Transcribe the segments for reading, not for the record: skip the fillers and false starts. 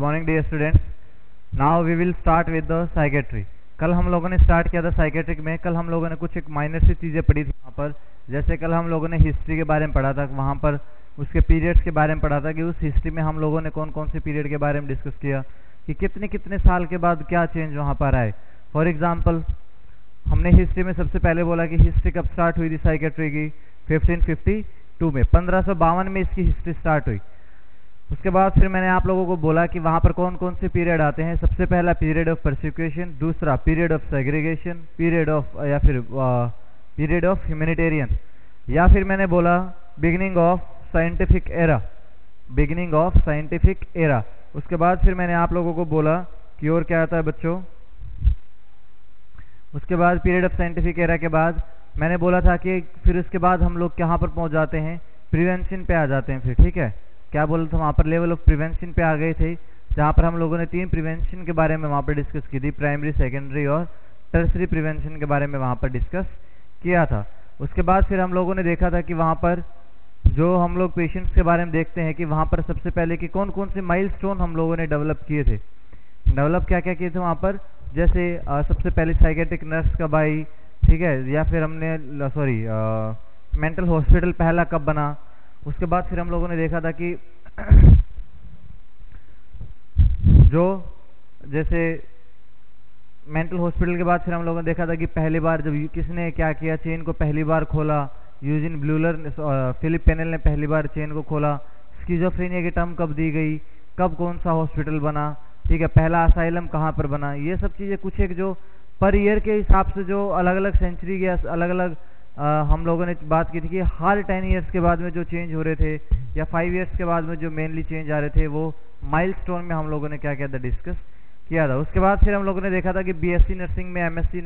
Morning dear students. Now we will start with the psychiatry. कल हम लोगों ने स्टार्ट किया था साइकेट्रिक में। कल हम लोगों ने कुछ एक माइनर सी चीज़ें पढ़ी थी वहाँ पर। जैसे कल हम लोगों ने हिस्ट्री के बारे में पढ़ा था, वहाँ पर उसके पीरियड्स के बारे में पढ़ा था कि उस हिस्ट्री में हम लोगों ने कौन कौन से पीरियड के बारे में डिस्कस किया कि कितने कितने साल के बाद क्या चेंज वहाँ पर आए। फॉर एग्जाम्पल हमने हिस्ट्री में सबसे पहले बोला कि हिस्ट्री कब स्टार्ट हुई थी साइकेट्री की, 1552 में, 1552 में इसकी हिस्ट्री स्टार्ट हुई। उसके बाद फिर मैंने आप लोगों को बोला कि वहाँ पर कौन कौन से पीरियड आते हैं। सबसे पहला पीरियड ऑफ परसिक्यूशन, दूसरा period of segregation, period of या फिर पीरियड ऑफ ह्यूमैनिटेरियन, या फिर मैंने बोला beginning of scientific era, beginning of scientific era. उसके बाद फिर मैंने आप लोगों को बोला कि और क्या आता है बच्चों। उसके बाद पीरियड ऑफ साइंटिफिक एरा के बाद मैंने बोला था कि फिर उसके बाद हम लोग कहाँ पर पहुँच जाते हैं, प्रिवेंशन पे आ जाते हैं। फिर ठीक है, क्या बोला था वहाँ पर, लेवल ऑफ प्रिवेंशन पे आ गए थे, जहाँ पर हम लोगों ने 3 प्रिवेंशन के बारे में वहाँ पर डिस्कस की थी, प्राइमरी, सेकेंडरी और टर्सरी प्रिवेंशन के बारे में वहाँ पर डिस्कस किया था। उसके बाद फिर हम लोगों ने देखा था कि वहाँ पर जो हम लोग पेशेंट्स के बारे में देखते हैं कि वहाँ पर सबसे पहले कि कौन कौन से माइलस्टोन हम लोगों ने डेवलप किए थे, डेवलप क्या क्या किए थे वहाँ पर। जैसे सबसे पहले साइकेट्रिक नर्स कब आई, ठीक है, या फिर हमने मेंटल हॉस्पिटल पहला कब बना। उसके बाद फिर हम लोगों ने देखा था कि जो जैसे मेंटल हॉस्पिटल के बाद फिर हम लोगों ने देखा था कि पहली बार जब किसने क्या किया, चेन को पहली बार खोला, यूजिन ब्लूलर, फिलिप पेनेल ने पहली बार चेन को खोला। स्किज़ोफ्रेनिया की टर्म कब दी गई, कब कौन सा हॉस्पिटल बना, ठीक है, पहला असाइलम कहाँ पर बना। ये सब चीज़ें कुछ एक जो पर ईयर के हिसाब से जो अलग अलग सेंचुरी के अलग अलग हम लोगों ने बात की थी कि हर 10 ईयर्स के बाद में जो चेंज हो रहे थे या 5 ईयर्स के बाद में जो मेनली चेंज आ रहे थे, वो माइलस्टोन में हम लोगों ने क्या किया था, डिस्कस किया था। उसके बाद फिर हम लोगों ने देखा था कि बीएससी नर्सिंग में एमएससी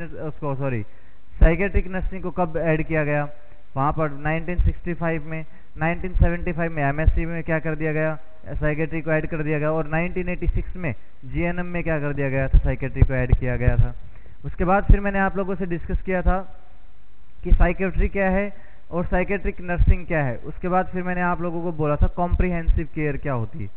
साइकेट्रिक नर्सिंग को कब ऐड किया गया, वहाँ पर 1965 में, 1975 में एमएससी में क्या कर दिया गया, साइकेट्री को ऐड कर दिया गया, और 1986 में जीएनएम में क्या कर दिया गया था, साइकेट्री को ऐड किया गया था। उसके बाद फिर मैंने आप लोगों से डिस्कस किया था कि साइकेट्री क्या है और साइकेट्रिक नर्सिंग क्या है। उसके बाद फिर मैंने आप लोगों को बोला था कॉम्प्रिहेंसिव केयर क्या होती है,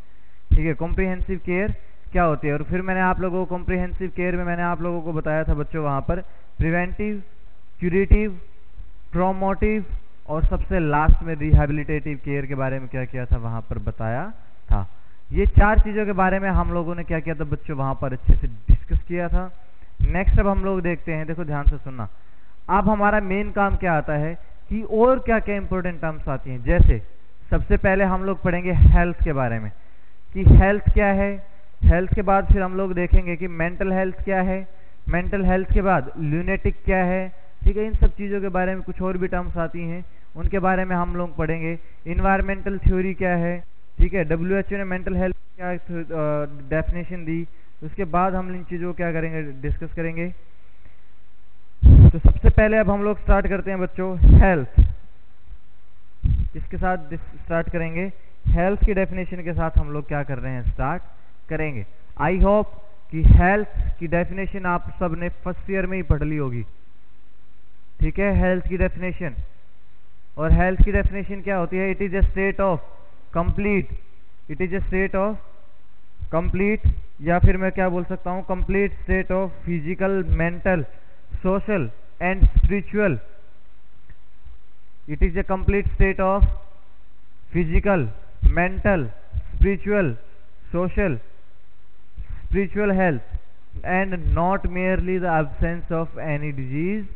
ठीक है, कॉम्प्रिहेंसिव केयर क्या होती है। और फिर मैंने आप लोगों को कॉम्प्रिहेंसिव केयर में मैंने आप लोगों को बताया था बच्चों वहाँ पर प्रिवेंटिव, क्यूरेटिव, प्रोमोटिव और सबसे लास्ट में रिहैबिलिटेटिव केयर के बारे में क्या किया था, वहाँ पर बताया था। ये 4 चीज़ों के बारे में हम लोगों ने क्या किया था बच्चों, वहाँ पर अच्छे से डिस्कस किया था। नेक्स्ट अब हम लोग देखते हैं, देखो ध्यान से सुनना। अब हमारा मेन काम क्या आता है कि और क्या क्या इंपॉर्टेंट टर्म्स आती हैं। जैसे सबसे पहले हम लोग पढ़ेंगे हेल्थ के बारे में कि हेल्थ क्या है। हेल्थ के बाद फिर हम लोग देखेंगे कि मेंटल हेल्थ क्या है। मेंटल हेल्थ के बाद ल्यूनेटिक क्या है, ठीक है। इन सब चीज़ों के बारे में कुछ और भी टर्म्स आती हैं, उनके बारे में हम लोग पढ़ेंगे। इन्वायरमेंटल थ्योरी क्या है, ठीक है, WHO ने मेंटल हेल्थ क्या डेफिनेशन दी। उसके बाद हम इन चीज़ों को क्या करेंगे, डिस्कस करेंगे। तो सबसे पहले अब हम लोग स्टार्ट करते हैं बच्चों हेल्थ। इसके साथ स्टार्ट करेंगे, हेल्थ की डेफिनेशन के साथ हम लोग क्या कर रहे हैं, स्टार्ट करेंगे। आई होप कि हेल्थ की डेफिनेशन आप सब ने फर्स्ट ईयर में ही पढ़ ली होगी, ठीक है, हेल्थ की डेफिनेशन। और हेल्थ की डेफिनेशन क्या होती है, it is a state of complete, it is a state of complete, या फिर मैं क्या बोल सकता हूँ, complete state of physical, mental, social and spiritual. It is a complete state of physical, mental, spiritual, social, spiritual health and not merely the absence of any disease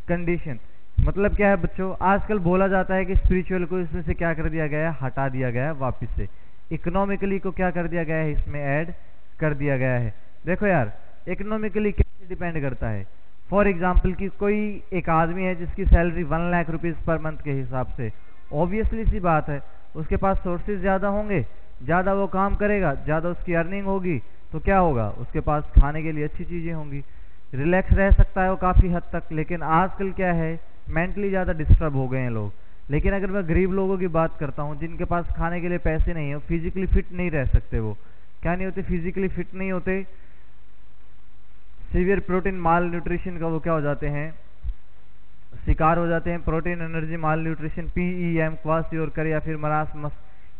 condition. मतलब क्या है बच्चों, आजकल बोला जाता है कि स्पिरिचुअल को इसमें से क्या कर दिया गया है, हटा दिया गया है वापस से। इकोनॉमिकली को क्या कर दिया गया है, इसमें ऐड कर दिया गया है। देखो यार, इकोनॉमिकली कैसे डिपेंड करता है। फॉर एग्जाम्पल कि कोई एक आदमी है जिसकी salary 1 lakh rupees per month के हिसाब से, ऑब्वियसली सी बात है उसके पास सोर्सेज ज़्यादा होंगे, ज़्यादा वो काम करेगा, ज़्यादा उसकी अर्निंग होगी, तो क्या होगा, उसके पास खाने के लिए अच्छी चीज़ें होंगी, रिलैक्स रह सकता है वो काफ़ी हद तक। लेकिन आजकल क्या है, मेंटली ज़्यादा डिस्टर्ब हो गए हैं लोग। लेकिन अगर मैं गरीब लोगों की बात करता हूँ जिनके पास खाने के लिए पैसे नहीं है, फिजिकली फिट नहीं रह सकते, वो क्या नहीं होते, फिजिकली फिट नहीं होते, सीवियर प्रोटीन माल न्यूट्रिशन का वो क्या हो जाते हैं, शिकार हो जाते हैं। प्रोटीन एनर्जी माल न्यूट्रिशन, PEM, क्वासियोरकर या फिर मरासमस,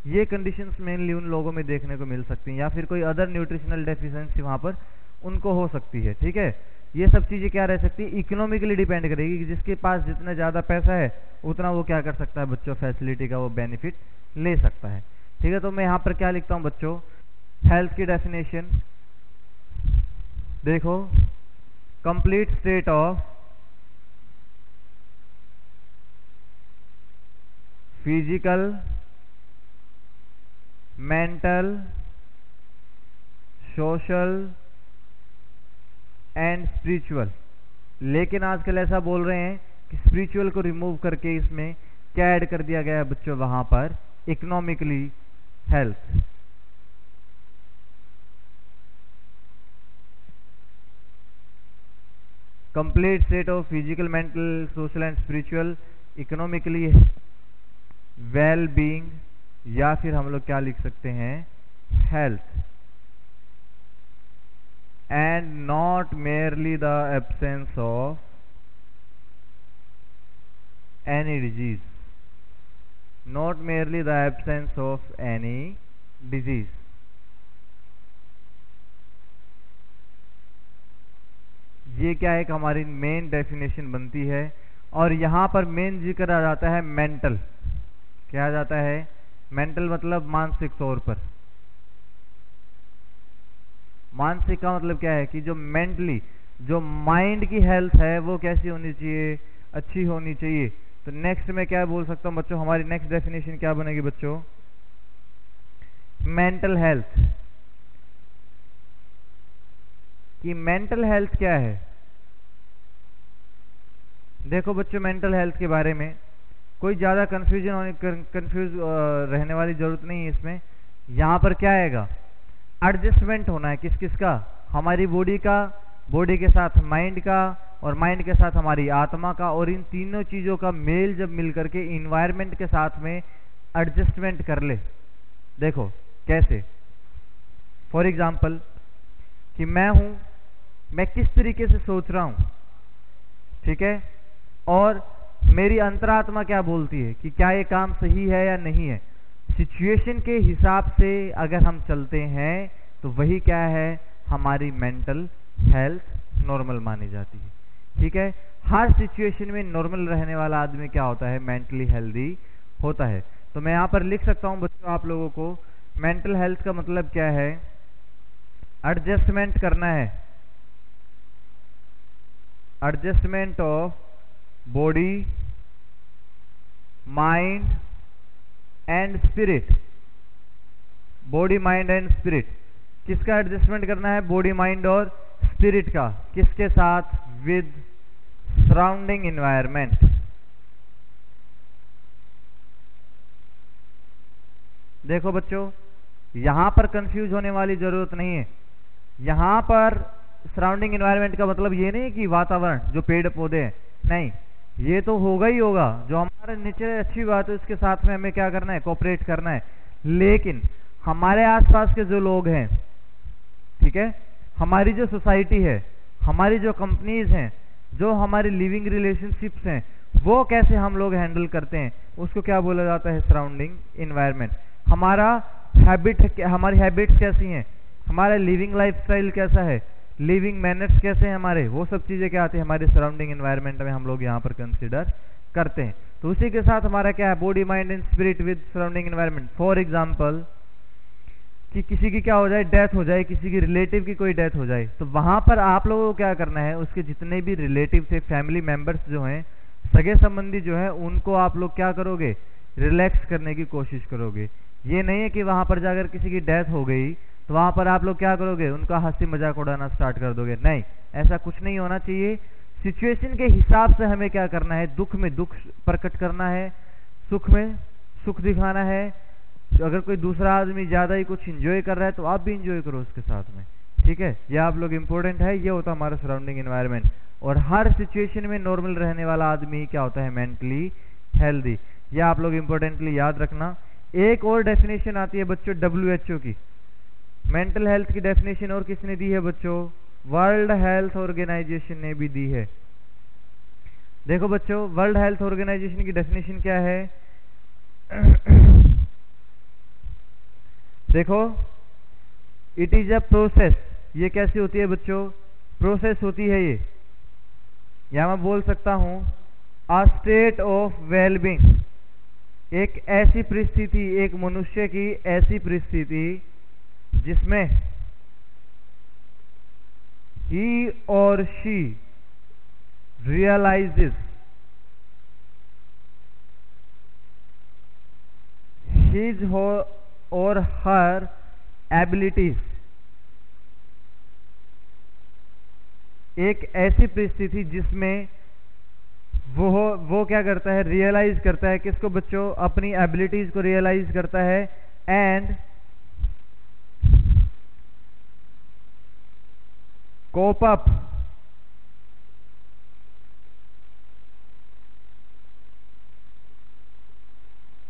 ये कंडीशंस मेनली उन लोगों में देखने को मिल सकती हैं, या फिर कोई अदर न्यूट्रिशनल डेफिशिएंसी वहाँ पर उनको हो सकती है। ठीक है, ये सब चीज़ें क्या रह सकती है, इकोनॉमिकली डिपेंड करेगी कि जिसके पास जितना ज़्यादा पैसा है उतना वो क्या कर सकता है बच्चों, फैसिलिटी का वो बेनिफिट ले सकता है। ठीक है, तो मैं यहाँ पर क्या लिखता हूँ बच्चों, हेल्थ की डेफिनेशन देखो, complete state of physical, mental, social and spiritual. लेकिन आजकल ऐसा बोल रहे हैं कि स्पिरिचुअल को रिमूव करके इसमें क्या ऐड कर दिया गया है बच्चों, वहां पर economically health. Complete state of physical, mental, social and spiritual, economically well being, या फिर हम लोग क्या लिख सकते हैं, health. And not merely the absence of any disease, not merely the absence of any disease. ये क्या एक हमारी मेन डेफिनेशन बनती है। और यहां पर मेन जिक्र आ जाता है मेंटल। क्या आ जाता है, मेंटल मतलब मानसिक तौर पर। मानसिक का मतलब क्या है कि जो मेंटली, जो माइंड की हेल्थ है वो कैसी होनी चाहिए, अच्छी होनी चाहिए। तो नेक्स्ट में क्या बोल सकता हूं बच्चों, हमारी नेक्स्ट डेफिनेशन क्या बनेगी बच्चों, मेंटल हेल्थ। कि मेंटल हेल्थ क्या है। देखो बच्चों, मेंटल हेल्थ के बारे में कोई ज्यादा कंफ्यूज रहने वाली जरूरत नहीं है इसमें। यहां पर क्या आएगा, एडजस्टमेंट होना है किस किस का, हमारी बॉडी का, बॉडी के साथ माइंड का, और माइंड के साथ हमारी आत्मा का। और इन तीनों चीजों का मेल जब मिल करके इन्वायरमेंट के साथ में एडजस्टमेंट कर ले। देखो कैसे, फॉर एग्जाम्पल कि मैं हूं, मैं किस तरीके से सोच रहा हूं, ठीक है, और मेरी अंतरात्मा क्या बोलती है कि क्या ये काम सही है या नहीं है। सिचुएशन के हिसाब से अगर हम चलते हैं तो वही क्या है, हमारी मेंटल हेल्थ नॉर्मल मानी जाती है। ठीक है, हर सिचुएशन में नॉर्मल रहने वाला आदमी क्या होता है, मेंटली हेल्दी होता है। तो मैं यहां पर लिख सकता हूं बच्चों आप लोगों को, मेंटल हेल्थ का मतलब क्या है, एडजस्टमेंट करना है, adjustment of body, mind and spirit. Body, mind and spirit, किसका एडजस्टमेंट करना है, बॉडी, माइंड और स्पिरिट का। किसके साथ, विद सराउंडिंग इन्वायरमेंट। देखो बच्चों, यहां पर कंफ्यूज होने वाली जरूरत नहीं है। यहां पर सराउंडिंग इन्वायरमेंट का मतलब ये नहीं कि वातावरण, जो पेड़ पौधे हैं, नहीं, ये तो होगा ही होगा, जो हमारे नीचे अच्छी बात है उसके साथ में हमें क्या करना है, कोऑपरेट करना है। लेकिन हमारे आसपास के जो लोग हैं, ठीक है, हमारी जो सोसाइटी है, हमारी जो कंपनीज हैं, जो हमारी लिविंग रिलेशनशिप्स हैं, वो कैसे हम लोग हैंडल करते हैं, उसको क्या बोला जाता है, सराउंडिंग इन्वायरमेंट। हमारा हमारी हैबिट्स कैसी हैं, हमारा लिविंग लाइफस्टाइल कैसा है, लिविंग मैनर्स कैसे हैं हमारे, वो सब चीजें क्या आती है हमारे सराउंडिंग एनवायरनमेंट में हम लोग यहाँ पर कंसीडर करते हैं। तो उसी के साथ हमारा क्या है, body, mind and spirit with surrounding environment. For example कि किसी की क्या हो जाए, डेथ हो जाए, किसी की रिलेटिव की कोई डेथ हो जाए, तो वहां पर आप लोगों को क्या करना है, उसके जितने भी रिलेटिव थे, फैमिली मेंबर्स जो हैं, सगे संबंधी जो है, उनको आप लोग क्या करोगे, रिलैक्स करने की कोशिश करोगे। ये नहीं है कि वहां पर जाकर किसी की डेथ हो गई तो वहां पर आप लोग क्या करोगे, उनका हंसी मजाक उड़ाना स्टार्ट कर दोगे। नहीं, ऐसा कुछ नहीं होना चाहिए। सिचुएशन के हिसाब से हमें क्या करना है, दुख में दुख प्रकट करना है, सुख में सुख दिखाना है। तो अगर कोई दूसरा आदमी ज्यादा ही कुछ एंजॉय कर रहा है तो आप भी एंजॉय करो उसके साथ में। ठीक है, ये आप लोग इंपॉर्टेंट है, ये होता है हमारा सराउंडिंग एनवायरनमेंट। और हर सिचुएशन में नॉर्मल रहने वाला आदमी क्या होता है, मेंटली हेल्दी। ये आप लोग इंपॉर्टेंटली याद रखना। एक और डेफिनेशन आती है बच्चों WHO की, मेंटल हेल्थ की डेफिनेशन और किसने दी है बच्चों, वर्ल्ड हेल्थ ऑर्गेनाइजेशन ने भी दी है। देखो बच्चों, वर्ल्ड हेल्थ ऑर्गेनाइजेशन की डेफिनेशन क्या है देखो, इट इज अ प्रोसेस। ये कैसी होती है बच्चों? प्रोसेस होती है ये। या मैं बोल सकता हूं अ स्टेट ऑफ वेलबींग, एक ऐसी परिस्थिति, एक मनुष्य की ऐसी परिस्थिति जिसमें ही और she realizes his or her abilities। एक ऐसी परिस्थिति जिसमें वो क्या करता है? रियलाइज करता है। किसको बच्चों? अपनी एबिलिटीज को रियलाइज करता है। And cope up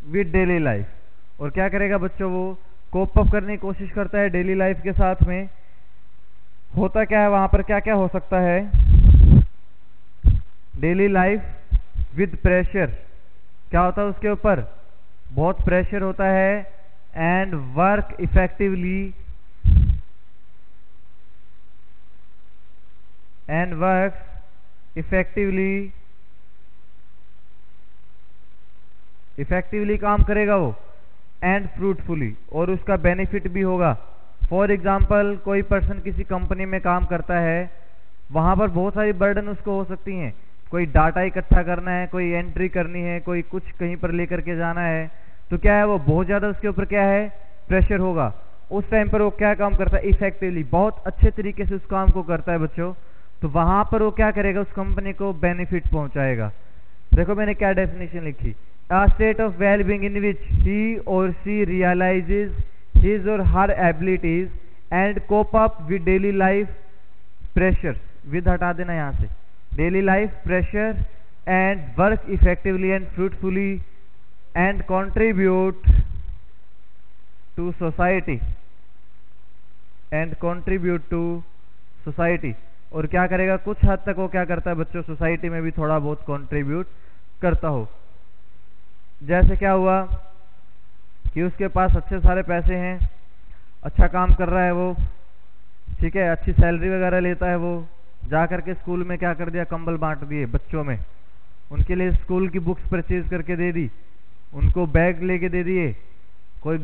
with daily life. और क्या करेगा बच्चों? वो कोप अप करने की कोशिश करता है डेली लाइफ के साथ में। होता क्या है वहां पर? क्या क्या हो सकता है? Daily life with pressure. क्या होता है उसके ऊपर? बहुत प्रेशर होता है। And work effectively, and work effectively काम करेगा वो, एंड फ्रूटफुली, और उसका बेनिफिट भी होगा। फॉर एग्जाम्पल, कोई पर्सन किसी कंपनी में काम करता है, वहां पर बहुत सारी बर्डन उसको हो सकती हैं। कोई डाटा इकट्ठा करना है, कोई एंट्री करनी है, कोई कुछ कहीं पर लेकर के जाना है, तो क्या है, वो बहुत ज्यादा उसके ऊपर क्या है? प्रेशर होगा। उस टाइम पर वो क्या काम करता है? इफेक्टिवली, बहुत अच्छे तरीके से उस काम को करता है बच्चों। तो वहां पर वो क्या करेगा? उस कंपनी को बेनिफिट पहुंचाएगा। देखो मैंने क्या डेफिनेशन लिखी। A state of well-being in which he or she realizes his or her abilities and cope up with daily life pressures। with हटा देना यहाँ से। daily life pressure and work effectively and fruitfully and contribute to society, और क्या करेगा? कुछ हद तक वो क्या करता है बच्चों? सोसाइटी में भी थोड़ा बहुत कंट्रीब्यूट करता हो। जैसे क्या हुआ कि उसके पास अच्छे सारे पैसे हैं, अच्छा काम कर रहा है वो, ठीक है, अच्छी सैलरी वगैरह लेता है वो, जा करके स्कूल में क्या कर दिया? कंबल बांट दिए बच्चों में, उनके लिए स्कूल की बुक्स परचेज करके दे दी, उनको बैग लेके दे दिए, कोई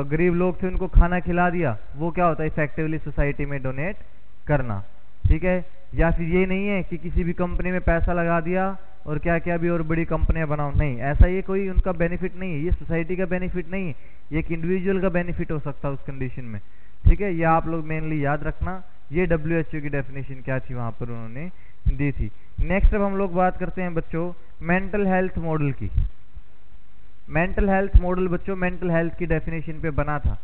गरीब लोग थे उनको खाना खिला दिया। वो क्या होता है? इफेक्टिवली सोसाइटी में डोनेट करना, ठीक है। या फिर ये नहीं है कि किसी भी कंपनी में पैसा लगा दिया और क्या क्या भी और बड़ी कंपनियां बनाओ, नहीं, ऐसा ये कोई उनका बेनिफिट नहीं है, ये सोसाइटी का बेनिफिट नहीं है, ये एक इंडिविजुअल का बेनिफिट हो सकता है उस कंडीशन में, ठीक है। ये आप लोग मेनली याद रखना। ये WHO की डेफिनेशन क्या थी वहां पर उन्होंने दी थी। नेक्स्ट अब हम लोग बात करते हैं बच्चों मेंटल हेल्थ मॉडल की। मेंटल हेल्थ मॉडल बच्चों मेंटल हेल्थ की डेफिनेशन पे बना था।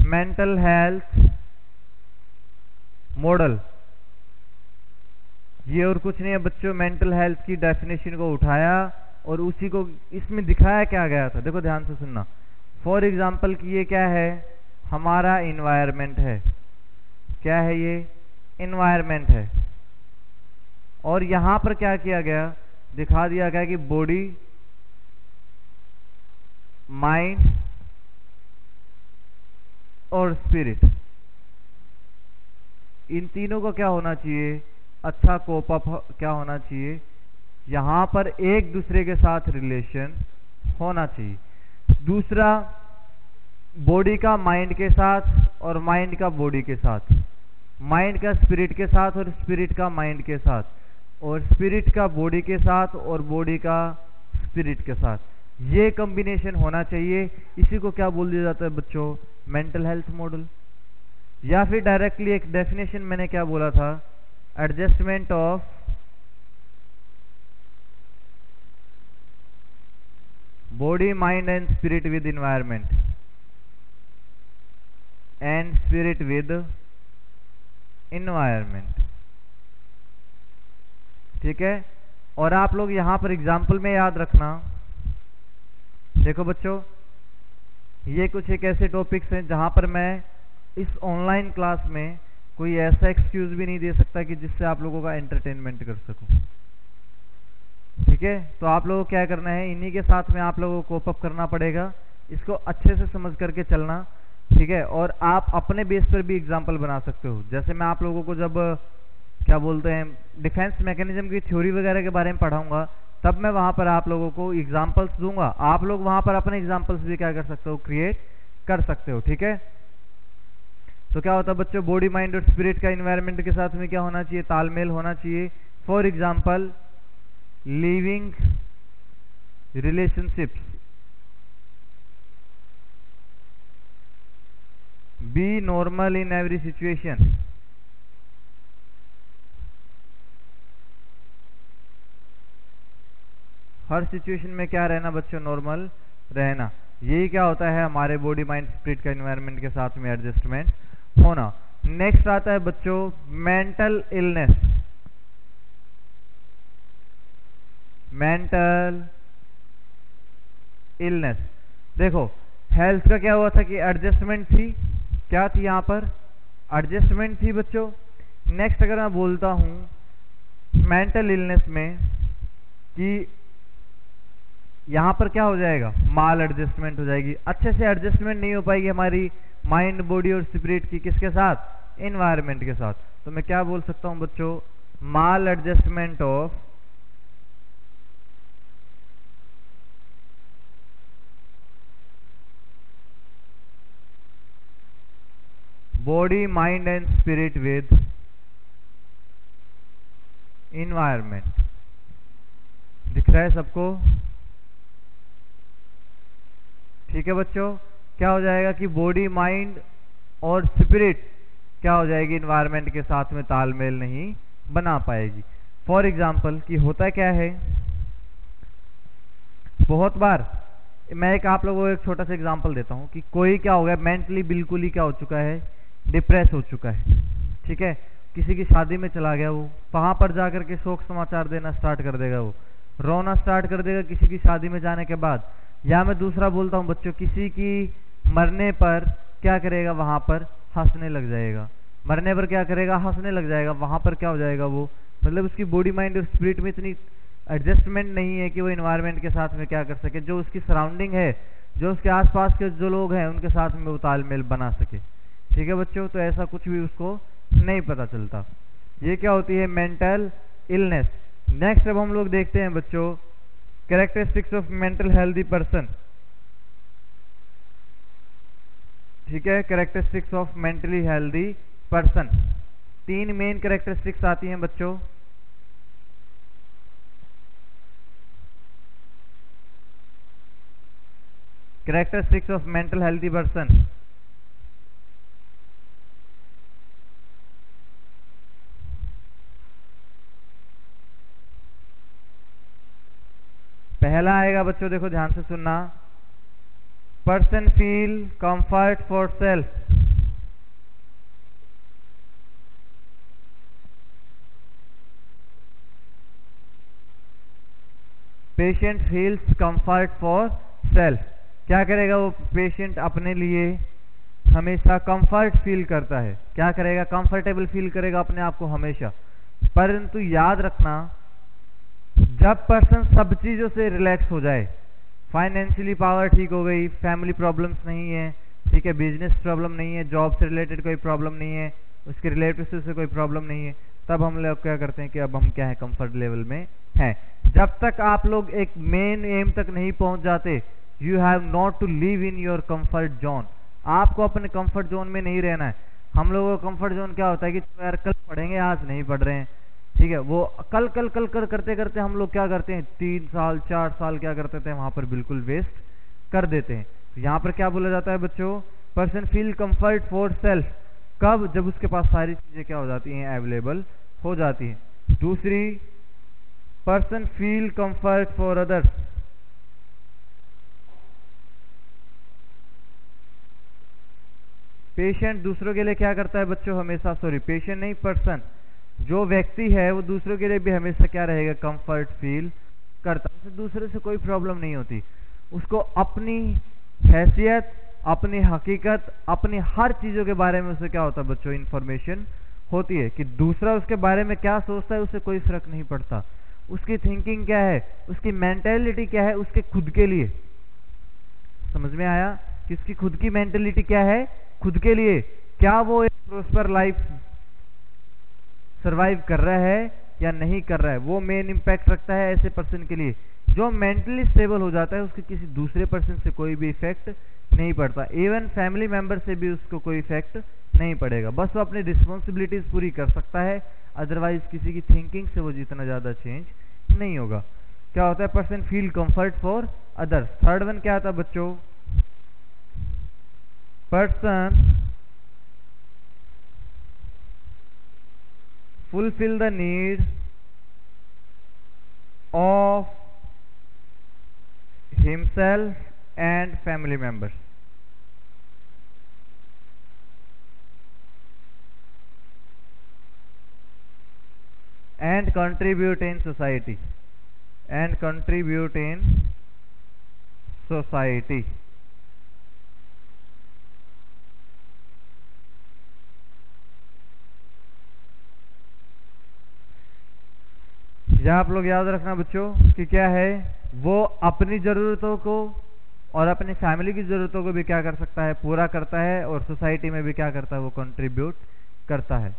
मेंटल हेल्थ मॉडल ये और कुछ नहीं है बच्चों, मेंटल हेल्थ की डेफिनेशन को उठाया और उसी को इसमें दिखाया क्या गया था। देखो ध्यान से सुनना। फॉर एग्जाम्पल कि ये क्या है? हमारा इन्वायरमेंट है। क्या है ये? इन्वायरमेंट है। और यहां पर क्या किया गया? दिखा दिया गया कि बॉडी, माइंड और स्पिरिट, इन तीनों को क्या होना चाहिए? अच्छा कोप अप क्या होना चाहिए? यहां पर एक दूसरे के साथ रिलेशन होना चाहिए। दूसरा, बॉडी का माइंड के साथ और माइंड का बॉडी के साथ, माइंड का स्पिरिट के साथ और स्पिरिट का माइंड के साथ, और स्पिरिट का बॉडी के साथ और बॉडी का स्पिरिट के साथ, ये कॉम्बिनेशन होना चाहिए। इसी को क्या बोल दिया जाता है बच्चों? Mental health model. या फिर डायरेक्टली एक डेफिनेशन मैंने क्या बोला था? Adjustment of body, mind and spirit with environment and spirit with environment, ठीक है। और आप लोग यहाँ पर एग्जाम्पल में याद रखना, देखो बच्चों, ये कुछ एक ऐसे टॉपिक्स हैं जहाँ पर मैं इस ऑनलाइन क्लास में कोई ऐसा एक्सक्यूज भी नहीं दे सकता कि जिससे आप लोगों का एंटरटेनमेंट कर सकूं। ठीक है, तो आप लोगों को क्या करना है, इन्हीं के साथ में आप लोगों को कोप अप करना पड़ेगा, इसको अच्छे से समझ करके चलना। ठीक है, और आप अपने बेस पर भी एग्जाम्पल बना सकते हो। जैसे मैं आप लोगों को जब क्या बोलते हैं डिफेंस मैकेनिज्म की थ्योरी वगैरह के बारे में पढ़ाऊंगा, तब मैं वहां पर आप लोगों को एग्जाम्पल्स दूंगा, आप लोग वहां पर अपने एग्जाम्पल्स भी क्या कर सकते हो, क्रिएट कर सकते हो। ठीक है, तो क्या होता है बच्चों, बॉडी माइंड और स्पिरिट का इन्वायरमेंट के साथ में क्या होना चाहिए, तालमेल होना चाहिए। For example, living relationships, B normal in every situation, her situation में क्या रहना बच्चों, नॉर्मल रहना। यही क्या होता है, हमारे बॉडी माइंड स्पिरिट का इन्वायरमेंट के साथ में एडजस्टमेंट होना। नेक्स्ट आता है बच्चों मेंटल इलनेस। मेंटल इलनेस, देखो हेल्थ का क्या हुआ था कि एडजस्टमेंट थी, क्या थी यहाँ पर, एडजस्टमेंट थी बच्चों। नेक्स्ट अगर मैं बोलता हूं मेंटल इलनेस में कि यहां पर क्या हो जाएगा, माल एडजस्टमेंट हो जाएगी, अच्छे से एडजस्टमेंट नहीं हो पाएगी हमारी माइंड बॉडी और स्पिरिट की, किसके साथ, एनवायरनमेंट के साथ। तो मैं क्या बोल सकता हूं बच्चों, maladjustment of body mind and spirit with environment. दिख रहा है सबको? ठीक है बच्चों, क्या हो जाएगा कि बॉडी माइंड और स्पिरिट क्या हो जाएगी, एनवायरनमेंट के साथ में तालमेल नहीं बना पाएगी। फॉर एग्जाम्पल कि होता क्या है, बहुत बार मैं एक आप लोगों को एक छोटा सा एग्जांपल देता हूं कि कोई क्या हो गया, मेंटली बिल्कुल ही क्या हो चुका है, डिप्रेस हो चुका है। ठीक है, किसी की शादी में चला गया, वो वहां पर जाकर के शोक समाचार देना स्टार्ट कर देगा, वो रोना स्टार्ट कर देगा किसी की शादी में जाने के बाद। या मैं दूसरा बोलता हूं बच्चों, किसी की मरने पर क्या करेगा, वहां पर हंसने लग जाएगा, मरने पर क्या करेगा, हंसने लग जाएगा। वहां पर क्या हो जाएगा, वो मतलब उसकी बॉडी माइंड और स्पिरिट में इतनी एडजस्टमेंट नहीं है कि वो एनवायरनमेंट के साथ में क्या कर सके, जो उसकी सराउंडिंग है, जो उसके आसपास के जो लोग हैं उनके साथ में वो तालमेल बना सके। ठीक है बच्चों, तो ऐसा कुछ भी उसको नहीं पता चलता। ये क्या होती है, मेंटल इलनेस। नेक्स्ट अब हम लोग देखते हैं बच्चों characteristics of mental healthy person. ठीक है, characteristics of mentally healthy person, 3 main characteristics आती हैं बच्चों। Characteristics of mental healthy person, पहला आएगा बच्चों, देखो ध्यान से सुनना, person feel comfort for self. Patient feels comfort for self, क्या करेगा वो पेशेंट, अपने लिए हमेशा कंफर्ट फील करता है, क्या करेगा, कंफर्टेबल फील करेगा अपने आप को हमेशा। परंतु याद रखना, जब पर्सन सब चीजों से रिलैक्स हो जाए, फाइनेंशियली पावर ठीक हो गई, फैमिली प्रॉब्लम्स नहीं है, ठीक है, बिजनेस प्रॉब्लम नहीं है, जॉब से रिलेटेड कोई प्रॉब्लम नहीं है, उसके रिलेटिव से कोई प्रॉब्लम नहीं है, तब हम लोग क्या करते हैं कि अब हम क्या है, कंफर्ट लेवल में हैं। जब तक आप लोग एक मेन एम तक नहीं पहुंच जाते, you have not to live in your comfort zone. आपको अपने कंफर्ट जोन में नहीं रहना है। हम लोगों का कंफर्ट जोन क्या होता है कि यार कल पढ़ेंगे, आज नहीं पढ़ रहे हैं, ठीक है, वो कल कल कल कर करते करते हम लोग क्या करते हैं, 3 साल 4 साल क्या करते थे वहां पर बिल्कुल वेस्ट कर देते हैं। तो यहाँ पर क्या बोला जाता है बच्चों, person feel comfort for self, कब, जब उसके पास सारी चीजें क्या हो जाती हैं, अवेलेबल हो जाती हैं। दूसरी, person feel comfort for others, patient दूसरों के लिए क्या करता है बच्चों, हमेशा, सॉरी पेशेंट नहीं, पर्सन जो व्यक्ति है वो दूसरों के लिए भी हमेशा क्या रहेगा, कंफर्ट फील करता है, उसे दूसरे से कोई प्रॉब्लम नहीं होती, उसको अपनी हैसियत, अपनी हकीकत, अपनी हर चीजों के बारे में उसे क्या होता है बच्चों, इंफॉर्मेशन होती है कि दूसरा उसके बारे में क्या सोचता है उसे कोई फर्क नहीं पड़ता, उसकी थिंकिंग क्या है, उसकी मेंटेलिटी क्या है उसके खुद के लिए। समझ में आया कि उसकी खुद की मेंटेलिटी क्या है खुद के लिए, क्या वो एक प्रोस्पर लाइफ सरवाइव कर रहा है या नहीं कर रहा है, वो मेन इंपैक्ट रखता है ऐसे पर्सन के लिए। जो मेंटली स्टेबल हो जाता है उसके किसी दूसरे पर्सन से कोई भी इफेक्ट नहीं पड़ता, इवन फैमिली मेंबर से भी उसको कोई इफेक्ट नहीं पड़ेगा, बस वो अपनी रिस्पॉन्सिबिलिटीज पूरी कर सकता है, अदरवाइज किसी की थिंकिंग से वो जितना ज्यादा चेंज नहीं होगा। क्या होता है, person feel comfort for others. Third one क्या था बच्चों, person fulfill the need of himself and family members। and contribute in society, and contribute in society। यह आप लोग याद रखना बच्चों कि क्या है, वो अपनी जरूरतों को और अपनी फैमिली की जरूरतों को भी क्या कर सकता है, पूरा करता है, और सोसाइटी में भी क्या करता है, वो कंट्रीब्यूट करता है।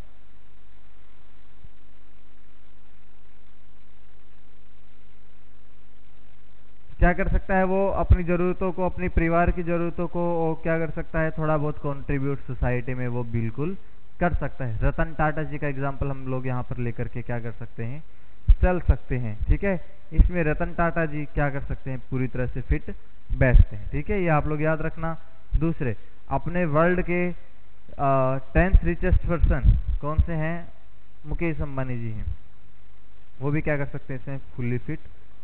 क्या कर सकता है वो, अपनी जरूरतों को, अपनी परिवार की जरूरतों को, और क्या कर सकता है, थोड़ा बहुत कंट्रीब्यूट सोसाइटी में वो बिल्कुल कर सकता है। रतन टाटा जी का एग्जांपल हम लोग यहाँ पर लेकर के क्या कर सकते हैं, चल सकते हैं। ठीक है, इसमें रतन टाटा जी क्या कर सकते हैं, पूरी तरह से फिट बैठते हैं। ठीक है, ये आप लोग याद रखना। दूसरे, अपने वर्ल्ड के 10th रिचेस्ट पर्सन कौन से हैं, मुकेश अंबानी जी हैं, वो भी क्या कर सकते हैं, इसमें फुल्ली फिट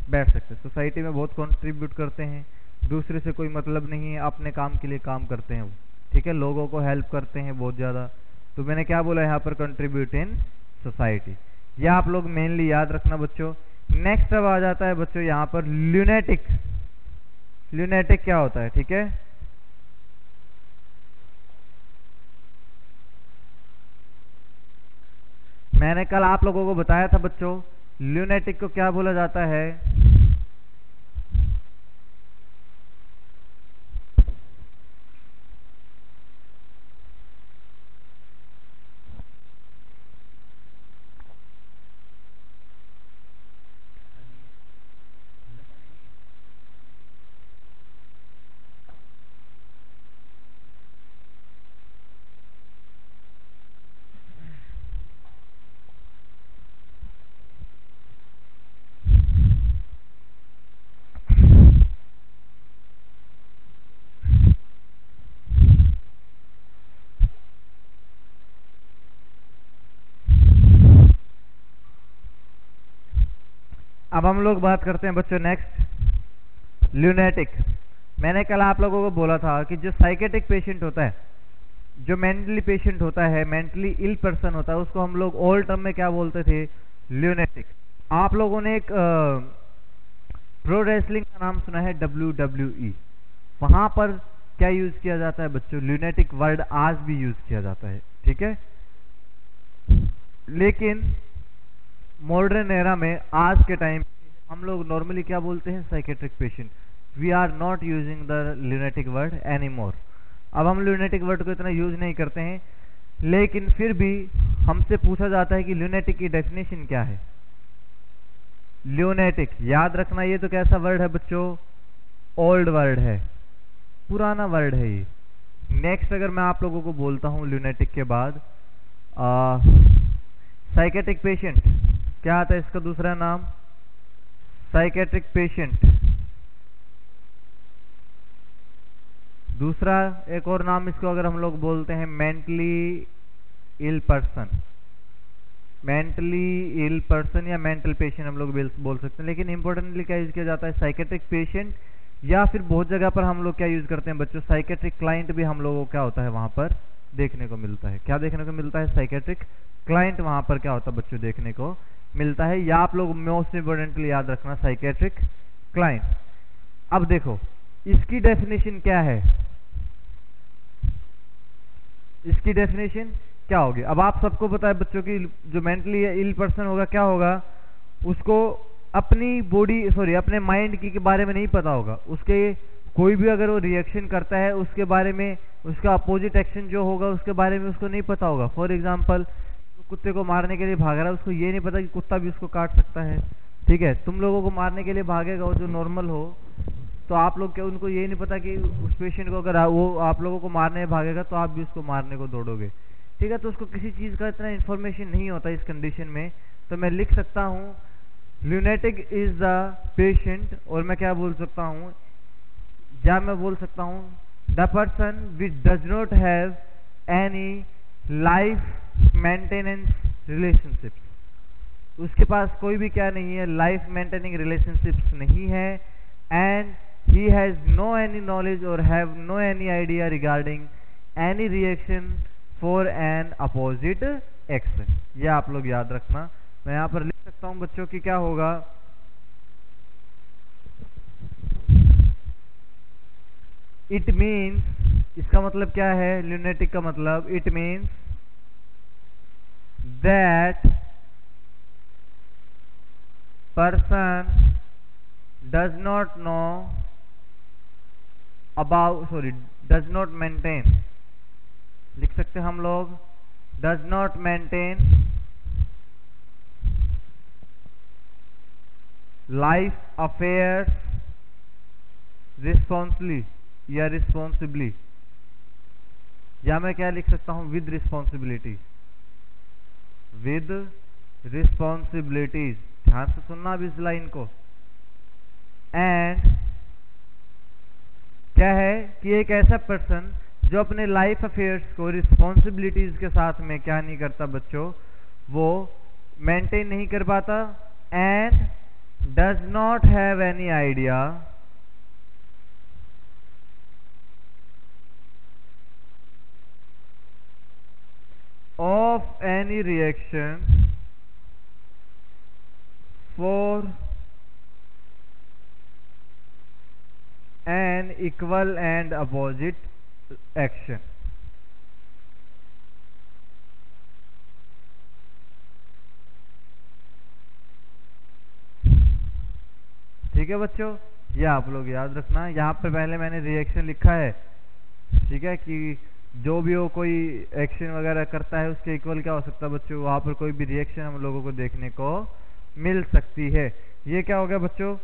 बैठ सकते हैं। सोसाइटी में बहुत कंट्रीब्यूट करते हैं, दूसरे से कोई मतलब नहीं है, अपने काम के लिए काम करते हैं वो। ठीक है, लोगों को हेल्प करते हैं बहुत ज्यादा। तो मैंने क्या बोला यहाँ पर, कंट्रीब्यूट इन सोसाइटी, यह आप लोग मेनली याद रखना बच्चों। नेक्स्ट अब आ जाता है बच्चों यहाँ पर ल्यूनेटिक। ल्यूनेटिक क्या होता है, ठीक है, मैंने कल आप लोगों को बताया था बच्चों, ल्यूनेटिक को क्या बोला जाता है, अब हम लोग बात करते हैं बच्चों नेक्स्ट, ल्यूनेटिक। मैंने कल आप लोगों को बोला था कि जो साइकेट्रिक पेशेंट होता है, जो मेंटली पेशेंट होता है, मेंटली इल पर्सन होता है, उसको हम लोग ओल्ड टर्म में क्या बोलते थे, ल्यूनेटिक। आप लोगों ने एक प्रो रेसलिंग का नाम सुना है, WWE, वहां पर क्या यूज किया जाता है बच्चों, ल्यूनेटिक वर्ड आज भी यूज किया जाता है। ठीक है, लेकिन मॉडर्न एरा में आज के टाइम हम लोग नॉर्मली क्या बोलते हैं, psychiatric patient. We are not using the lunatic word any more. अब हम ल्यूनेटिक वर्ड को इतना यूज नहीं करते हैं, लेकिन फिर भी हमसे पूछा जाता है कि ल्यूनेटिक की डेफिनेशन क्या है। ल्यूनेटिक याद रखना, ये तो कैसा वर्ड है बच्चों, ओल्ड वर्ड है, पुराना वर्ड है ये। नेक्स्ट अगर मैं आप लोगों को बोलता हूं ल्यूनेटिक के बाद साइकेट्रिक पेशेंट, क्या आता है इसका दूसरा नाम, साइकेट्रिक पेशेंट। दूसरा एक और नाम इसको अगर हम लोग बोलते हैं mentally ill person, mentally ill person या मेंटल पेशेंट हम लोग बोल सकते हैं। लेकिन इंपॉर्टेंटली क्या यूज किया जाता है, साइकेट्रिक पेशेंट, या फिर बहुत जगह पर हम लोग क्या यूज करते हैं बच्चों, साइकेट्रिक क्लाइंट भी हम लोगों को क्या होता है वहां पर देखने को मिलता है। क्या देखने को मिलता है? साइकेट्रिक क्लाइंट वहां पर क्या होता है बच्चों? देखने को मिलता है। या आप लोग मोस्ट इंपोर्टेंटली याद रखना साइकेट्रिक क्लाइंट। अब देखो इसकी डेफिनेशन क्या है, इसकी डेफिनेशन क्या होगी? अब आप सबको पता है बच्चों की जो मेंटली इल पर्सन होगा क्या होगा, उसको अपनी बॉडी सॉरी अपने माइंड के बारे में नहीं पता होगा। उसके कोई भी अगर वो रिएक्शन करता है उसके बारे में, उसका अपोजिट एक्शन जो होगा उसके बारे में उसको नहीं पता होगा। फॉर एग्जाम्पल कुत्ते को मारने के लिए भाग रहा है, उसको ये नहीं पता कि कुत्ता भी उसको काट सकता है। ठीक है, तुम लोगों को मारने के लिए भागेगा वो जो नॉर्मल हो, तो आप लोग क्या उनको ये नहीं पता कि उस पेशेंट को अगर वो आप लोगों को मारने भागेगा तो आप भी उसको मारने को दौड़ोगे। ठीक है, तो उसको किसी चीज का इतना इन्फॉर्मेशन नहीं होता इस कंडीशन में। तो मैं लिख सकता हूँ ल्यूनेटिक इज द पेशेंट, और मैं क्या बोल सकता हूँ, या मैं बोल सकता हूँ the person which does not have any life maintenance relationships. उसके पास कोई भी क्या नहीं है, लाइफ मेंटेनिंग रिलेशनशिप्स नहीं है। And he has no any knowledge or have no any idea regarding any reaction for an opposite action। ये आप लोग याद रखना। मैं यहाँ पर लिख सकता हूँ बच्चों की क्या होगा, इट मीन्स, इसका मतलब क्या है ल्यूनेटिक का मतलब, it means that person does not know about does not maintain, लिख सकते हम लोग does not maintain life affairs responsibly या responsibly, या मैं क्या लिख सकता हूं with responsibility, with responsibilities। ध्यान से सुनना अब इस लाइन को। एंड क्या है कि एक ऐसा पर्सन जो अपने लाइफ अफेयर्स को रिस्पॉन्सिबिलिटीज के साथ में क्या नहीं करता बच्चों, वो मेंटेन नहीं कर पाता। And does not have any idea of any reaction for an equal and opposite action। ठीक है बच्चों, ये आप लोग याद रखना। यहाँ पे पहले मैंने रिएक्शन लिखा है, ठीक है, कि जो भी हो कोई एक्शन वगैरह करता है उसके इक्वल क्या हो सकता है बच्चों, वहां पर कोई भी रिएक्शन हम लोगों को देखने को मिल सकती है। ये क्या हो गया बच्चों,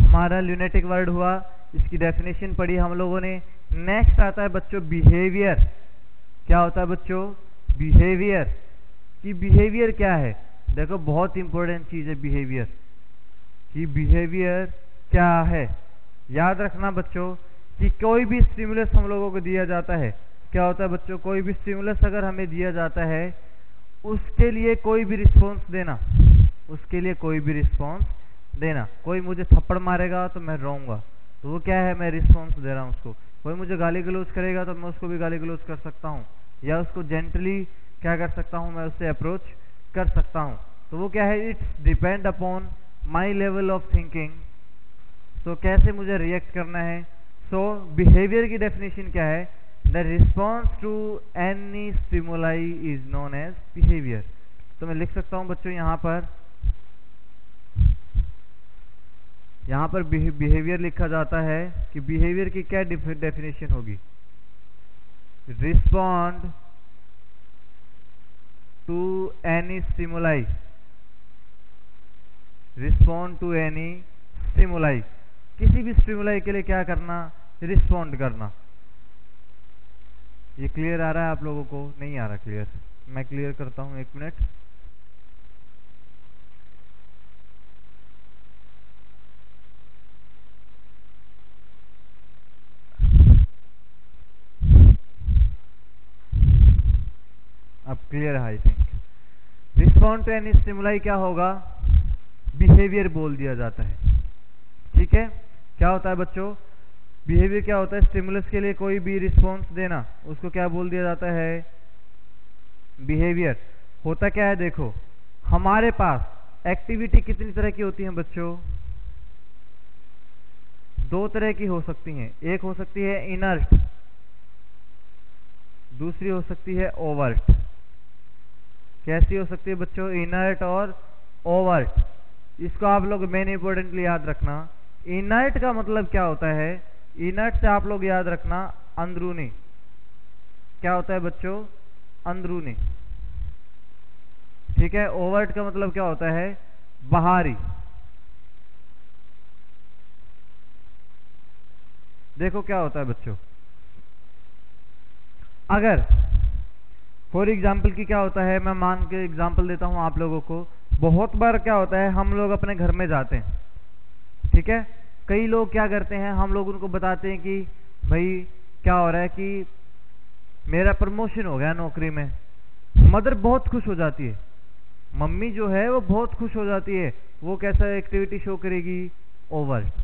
हमारा ल्यूनेटिक वर्ड हुआ, इसकी डेफिनेशन पढ़ी हम लोगों ने। नेक्स्ट आता है बच्चों बिहेवियर। क्या होता है बच्चों? बिहेवियर। कि बिहेवियर क्या है? देखो बहुत इंपॉर्टेंट चीज है बिहेवियर, कि बिहेवियर क्या है। याद रखना बच्चों कि कोई भी स्टिमुलस हम लोगों को दिया जाता है, क्या होता है बच्चों, कोई भी स्टिमुलस अगर हमें दिया जाता है उसके लिए कोई भी रिस्पॉन्स देना, उसके लिए कोई भी रिस्पॉन्स देना। कोई मुझे थप्पड़ मारेगा तो मैं रोऊंगा, तो वो क्या है, मैं रिस्पॉन्स दे रहा हूँ उसको। कोई मुझे गाली गलौज करेगा तो मैं उसको भी गाली गलौज कर सकता हूँ, या उसको जेंटली क्या कर सकता हूँ, मैं उससे अप्रोच कर सकता हूँ। तो वो क्या है, it's depend upon my level of thinking. तो कैसे मुझे रिएक्ट करना है। सो बिहेवियर की डेफिनेशन क्या है, the response to any stimuli is known as behaviour. तो मैं लिख सकता हूँ बच्चों यहाँ पर बिहेवियर लिखा जाता है कि बिहेवियर की क्या डेफिनेशन होगी, respond to any stimuli, respond to any stimuli, किसी भी स्टिमुलाई के लिए क्या करना, रिस्पॉन्ड करना। ये क्लियर आ रहा है आप लोगों को? नहीं आ रहा क्लियर? मैं क्लियर करता हूं, एक मिनट। अब क्लियर है I think. Respond to any stimuli क्या होगा, बिहेवियर बोल दिया जाता है। ठीक है, क्या होता है बच्चों, बिहेवियर क्या होता है, स्टिमुलस के लिए कोई भी रिस्पॉन्स देना, उसको क्या बोल दिया जाता है, बिहेवियर। होता क्या है, देखो हमारे पास एक्टिविटी कितनी तरह की होती है बच्चों, दो तरह की हो सकती हैं। एक हो सकती है इनर्ट, दूसरी हो सकती है ओवर्ट। कैसी हो सकती है बच्चों, इनर्ट और ओवर्ट। इसको आप लोग मेन इंपॉर्टेंटली याद रखना। इनर्ट का मतलब क्या होता है, इनर्ट से आप लोग याद रखना अंदरूनी। क्या होता है बच्चों, अंदरूनी। ठीक है, ओवर्ट का मतलब क्या होता है, बाहरी। देखो क्या होता है बच्चों, अगर फॉर एग्जाम्पल की क्या होता है, मैं मान के एग्जाम्पल देता हूं आप लोगों को। बहुत बार क्या होता है, हम लोग अपने घर में जाते हैं, ठीक है, कई लोग क्या करते हैं, हम लोग उनको बताते हैं कि भाई क्या हो रहा है कि मेरा प्रमोशन हो गया नौकरी में। मदर बहुत खुश हो जाती है, मम्मी जो है वो बहुत खुश हो जाती है। वो कैसा एक्टिविटी शो करेगी, ओवर्ट।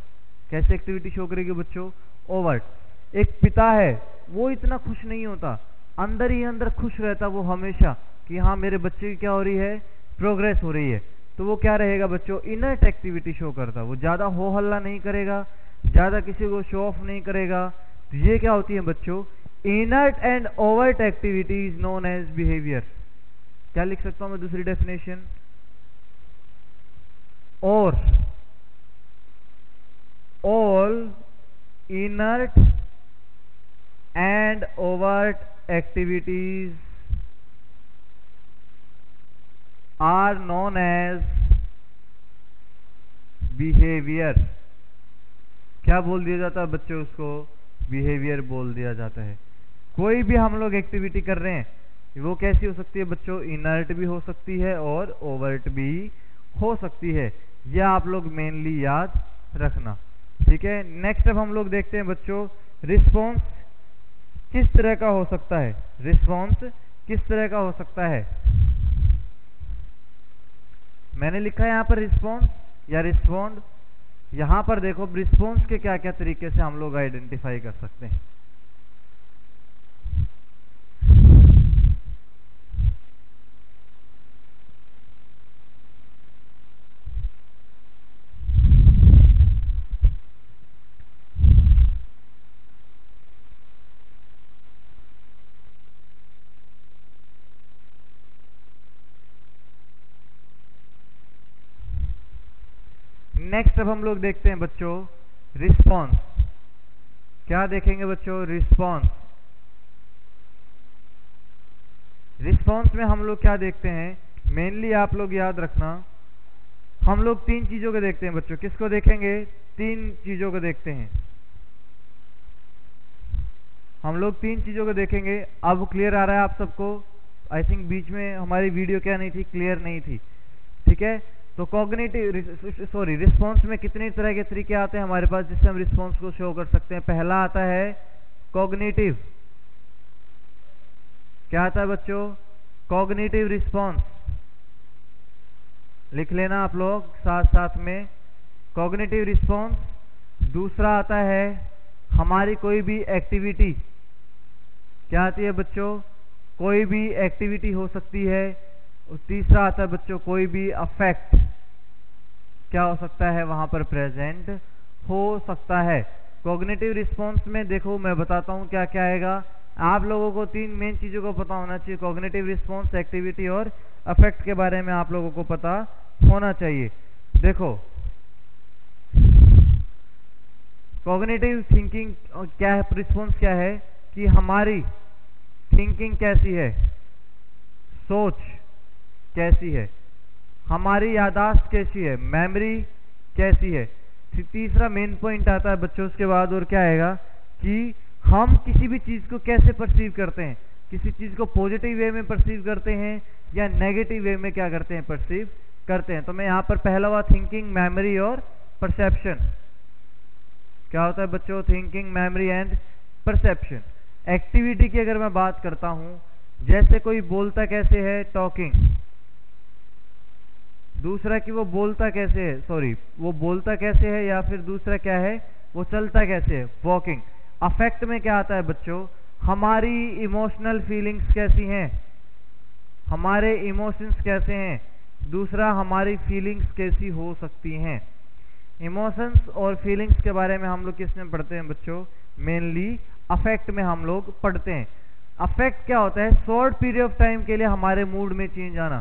कैसे एक्टिविटी शो करेगी बच्चों, ओवर्ट। एक पिता है, वो इतना खुश नहीं होता, अंदर ही अंदर खुश रहता वो हमेशा कि हाँ मेरे बच्चे की क्या हो रही है, प्रोग्रेस हो रही है। तो वो क्या रहेगा बच्चों, इनर्ट एक्टिविटी शो करता। वो ज्यादा हो हल्ला नहीं करेगा, ज्यादा किसी को शो ऑफ नहीं करेगा। तो ये क्या होती है बच्चों, inert and overt activity is known as behaviour. क्या लिख सकता हूं मैं दूसरी डेफिनेशन, और all inert and overt activities are known as behaviour. क्या बोल दिया जाता है बच्चों, उसको बिहेवियर बोल दिया जाता है। कोई भी हम लोग एक्टिविटी कर रहे हैं, वो कैसी हो सकती है बच्चों, इनर्ट भी हो सकती है और ओवर्ट भी हो सकती है। यह आप लोग मेनली याद रखना, ठीक है। नेक्स्ट अब हम लोग देखते हैं बच्चों, रिस्पॉन्स किस तरह का हो सकता है। रिस्पॉन्स किस तरह का हो सकता है, मैंने लिखा है यहां पर रिस्पॉन्स या रिस्पॉन्ड। यहां पर देखो रिस्पॉन्स के क्या क्या तरीके से हम लोग आइडेंटिफाई कर सकते हैं। नेक्स्ट अब हम लोग देखते हैं बच्चों रिस्पॉन्स। क्या देखेंगे बच्चों, रिस्पॉन्स। रिस्पॉन्स में हम लोग क्या देखते हैं, मेनली आप लोग याद रखना, हम लोग तीन चीजों को देखते हैं बच्चों। किसको देखेंगे, तीन चीजों को देखते हैं हम लोग, तीन चीजों को देखेंगे। अब क्लियर आ रहा है आप सबको, आई थिंक बीच में हमारी वीडियो क्या नहीं थी, क्लियर नहीं थी, ठीक है। तो कॉग्निटिव सॉरी रिस्पॉन्स में कितने तरह के तरीके आते हैं हमारे पास जिससे हम रिस्पॉन्स को शो कर सकते हैं। पहला आता है कॉग्निटिव। क्या आता है बच्चों, कॉग्निटिव रिस्पॉन्स। लिख लेना आप लोग साथ साथ में, कॉग्निटिव रिस्पॉन्स। दूसरा आता है हमारी कोई भी एक्टिविटी। क्या आती है बच्चों, कोई भी एक्टिविटी हो सकती है। और तीसरा आता है बच्चों कोई भी अफेक्ट, क्या हो सकता है वहां पर प्रेजेंट हो सकता है। कॉग्निटिव रिस्पॉन्स में देखो मैं बताता हूं क्या क्या आएगा। आप लोगों को तीन मेन चीजों को पता होना चाहिए, कॉग्निटिव रिस्पॉन्स, एक्टिविटी और अफेक्ट के बारे में आप लोगों को पता होना चाहिए। देखो कॉग्निटिव थिंकिंग क्या है, रिस्पॉन्स क्या है कि हमारी थिंकिंग कैसी है, सोच कैसी है, हमारी याददाश्त कैसी है, मेमोरी कैसी है। तीसरा मेन पॉइंट आता है बच्चों उसके बाद, और क्या आएगा कि हम किसी भी चीज को कैसे परसीव करते हैं, किसी चीज को पॉजिटिव वे में परसीव करते हैं या नेगेटिव वे में क्या करते हैं, परसीव करते हैं। तो मैं यहां पर पहला हुआ थिंकिंग, मेमोरी और परसेप्शन। क्या होता है बच्चों, thinking, memory and perception. Activity की अगर मैं बात करता हूं, जैसे कोई बोलता कैसे है, टॉकिंग। दूसरा कि वो बोलता कैसे है, सॉरी वो बोलता कैसे है, या फिर दूसरा क्या है वो चलता कैसे है, वॉकिंग। अफेक्ट में क्या आता है बच्चों, हमारी इमोशनल फीलिंग्स कैसी हैं, हमारे इमोशंस कैसे हैं, दूसरा हमारी फीलिंग्स कैसी हो सकती हैं। इमोशंस और फीलिंग्स के बारे में हम लोग किस में पढ़ते हैं बच्चों, मेनली अफेक्ट में हम लोग पढ़ते हैं। अफेक्ट क्या होता है, शॉर्ट पीरियड ऑफ टाइम के लिए हमारे मूड में चेंज आना।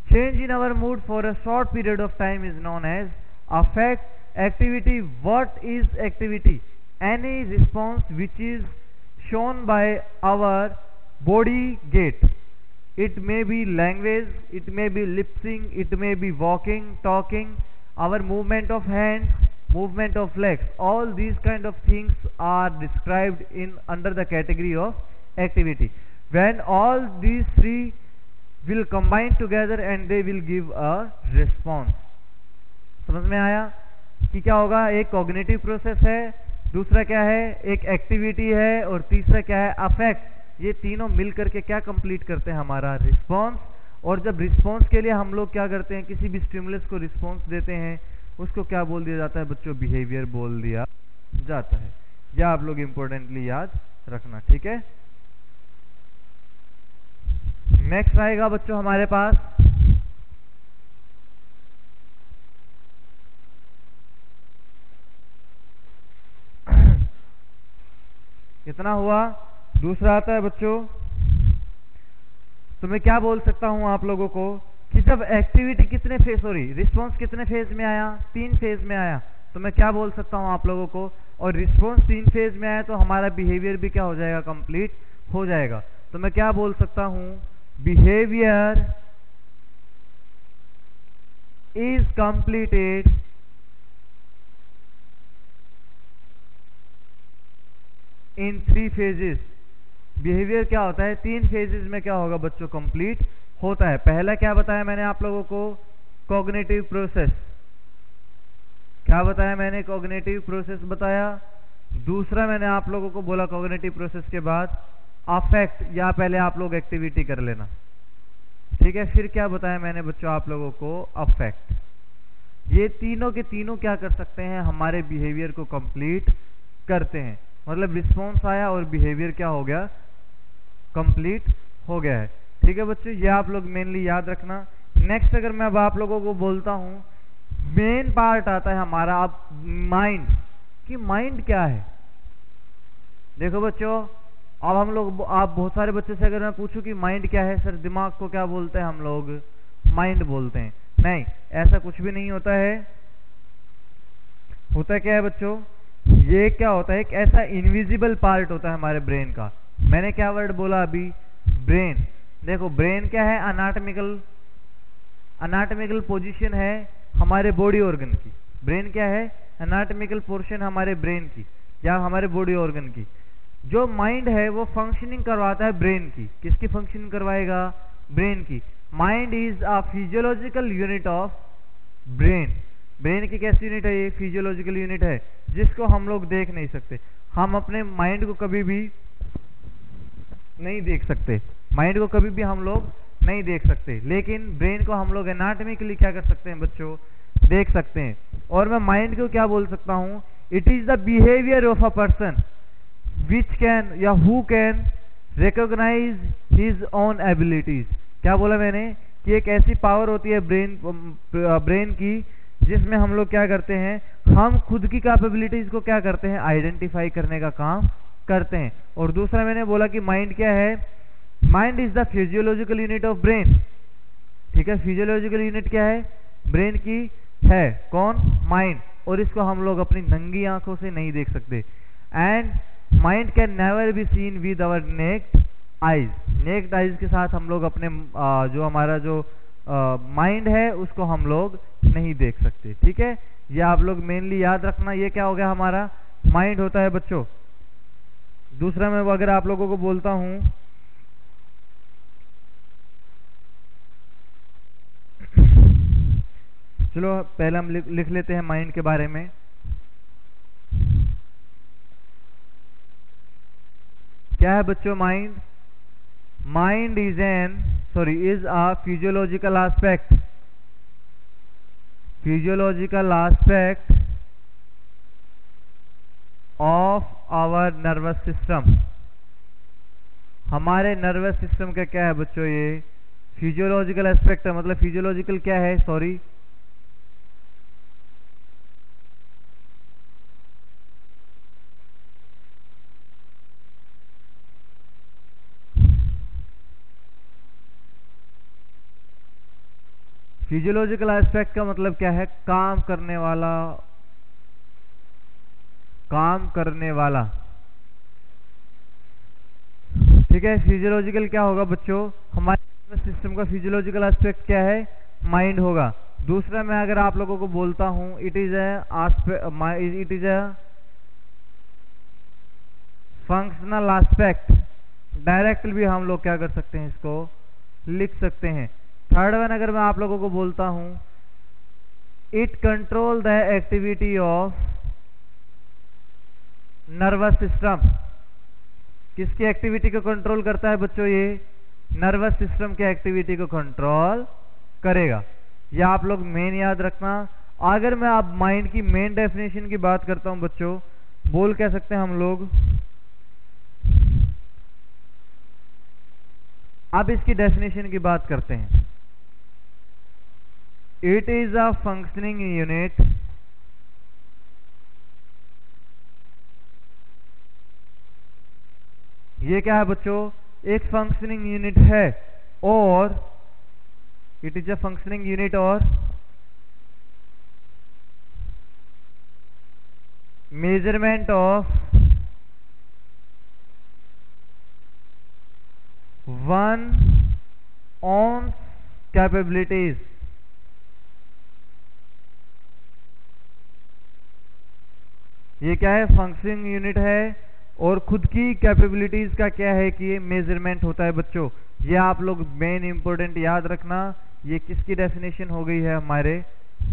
Change in our mood for a short period of time is known as affect. Activity, what is activity, any response which is shown by our body gait. It may be language, it may be lip sync, it may be walking, talking, our movement of hands, movement of legs. All these kind of things are described in under the category of activity. When all these three will combine together and they will give a response. समझ में आया कि क्या होगा, एक cognitive process है, दूसरा क्या है एक एक्टिविटी है, और तीसरा क्या है अफेक्ट। ये तीनों मिल करके क्या कंप्लीट करते हैं, हमारा रिस्पॉन्स। और जब रिस्पॉन्स के लिए हम लोग क्या करते हैं, किसी भी स्टिमुलस को रिस्पॉन्स देते हैं, उसको क्या बोल दिया जाता है बच्चों, बिहेवियर बोल दिया जाता है। यह आप लोग इंपॉर्टेंटली याद रखना, ठीक है। नेक्स्ट आएगा बच्चों हमारे पास कितना हुआ, दूसरा आता है बच्चों, तो मैं क्या बोल सकता हूं आप लोगों को कि जब एक्टिविटी कितने फेज, सॉरी रिस्पॉन्स कितने फेज में आया, 3 फेज में आया, तो मैं क्या बोल सकता हूं आप लोगों को, और रिस्पॉन्स 3 फेज में आया तो हमारा बिहेवियर भी क्या हो जाएगा, कंप्लीट हो जाएगा। तो मैं क्या बोल सकता हूं, behaviour is completed in 3 phases. Behaviour क्या होता है, 3 फेजेस में क्या होगा बच्चों, कंप्लीट होता है। पहला क्या बताया मैंने आप लोगों को, कॉग्निटिव प्रोसेस। क्या बताया मैंने, कॉग्निटिव प्रोसेस बताया। दूसरा मैंने आप लोगों को बोला कॉग्निटिव प्रोसेस के बाद अफेक्ट, या पहले आप लोग एक्टिविटी कर लेना, ठीक है। फिर क्या बताया मैंने बच्चों आप लोगों को, अफेक्ट। ये तीनों के तीनों क्या कर सकते हैं, हमारे बिहेवियर को कंप्लीट करते हैं। मतलब रिस्पॉन्स आया और बिहेवियर क्या हो गया, कंप्लीट हो गया है, ठीक है बच्चों। ये आप लोग मेनली याद रखना। नेक्स्ट अगर मैं अब आप लोगों को बोलता हूं, मेन पार्ट आता है हमारा अब माइंड, कि माइंड क्या है। देखो बच्चों, अब हम लोग, आप बहुत सारे बच्चों से अगर मैं पूछूं कि माइंड क्या है, सर दिमाग को क्या बोलते हैं हम लोग, माइंड बोलते हैं। नहीं, ऐसा कुछ भी नहीं होता है। होता क्या है बच्चों, ये क्या होता है, एक ऐसा इनविजिबल पार्ट होता है हमारे ब्रेन का। मैंने क्या वर्ड बोला अभी, ब्रेन। देखो ब्रेन क्या है, अनाटमिकल पोजीशन है हमारे बॉडी ऑर्गन की। ब्रेन क्या है, अनाटमिकल पोर्शन हमारे ब्रेन की या हमारे बॉडी ऑर्गन की। जो माइंड है वो फंक्शनिंग करवाता है ब्रेन की। किसकी फंक्शनिंग करवाएगा, ब्रेन की। Mind is a physiological unit of brain. Brain की कैसी यूनिट है, ये फिजियोलॉजिकल यूनिट है जिसको हम लोग देख नहीं सकते। हम अपने माइंड को कभी भी नहीं देख सकते, माइंड को कभी भी हम लोग नहीं देख सकते, लेकिन ब्रेन को हम लोग एनाटॉमिकली क्या कर सकते हैं बच्चों, देख सकते हैं। और मैं माइंड को क्या बोल सकता हूं, it is the behaviour of a person which can या who can recognise his own abilities. क्या बोला मैंने कि एक ऐसी पावर होती है ब्रेन की जिसमें हम लोग क्या करते हैं, हम खुद की कैपेबिलिटीज को क्या करते हैं, आइडेंटिफाई करने का काम करते हैं। और दूसरा मैंने बोला कि माइंड क्या है, mind is the physiological unit of brain. ठीक है, फिजियोलॉजिकल यूनिट क्या है, ब्रेन की है, कौन, माइंड। और इसको हम लोग अपनी नंगी आंखों से नहीं देख सकते। And mind can never be seen with our naked eyes. Naked eyes के साथ हम लोग अपने जो हमारा जो माइंड है उसको हम लोग नहीं देख सकते। ठीक है, ये आप लोग मेनली याद रखना। ये क्या हो गया, हमारा माइंड होता है बच्चों। दूसरा मैं अगर आप लोगों को बोलता हूं, चलो पहले हम लिख लेते हैं माइंड के बारे में। क्या है बच्चों mind, mind is a physiological aspect physiological aspect of our nervous system. हमारे नर्वस सिस्टम का क्या है बच्चों, ये फिजियोलॉजिकल एस्पेक्ट है। मतलब फिजियोलॉजिकल क्या है, सॉरी, फिजियोलॉजिकल एस्पेक्ट का मतलब क्या है, काम करने वाला, काम करने वाला। ठीक है, फिजियोलॉजिकल क्या होगा बच्चों, हमारे नर्वस सिस्टम का फिजियोलॉजिकल एस्पेक्ट क्या है, माइंड होगा। दूसरा मैं अगर आप लोगों को बोलता हूं it is a functional aspect, direct भी हम लोग क्या कर सकते हैं, इसको लिख सकते हैं। थर्ड वन अगर मैं आप लोगों को बोलता हूं it control the activity of nervous system, किसकी एक्टिविटी को कंट्रोल करता है बच्चों, ये नर्वस सिस्टम की एक्टिविटी को कंट्रोल करेगा। ये आप लोग मेन याद रखना। अगर मैं आप माइंड की मेन डेफिनेशन की बात करता हूं बच्चों, बोल कह सकते हैं हम लोग, अब इसकी डेफिनेशन की बात करते हैं। It is a functioning unit ये क्या है बच्चों, एक फंक्शनिंग यूनिट है, और it is a functioning unit और measurement of one own capabilities. ये क्या है, फंक्शनिंग यूनिट है और खुद की कैपेबिलिटीज का क्या है कि ये मेजरमेंट होता है बच्चों। ये आप लोग मेन इंपॉर्टेंट याद रखना। ये किसकी डेफिनेशन हो गई है, हमारे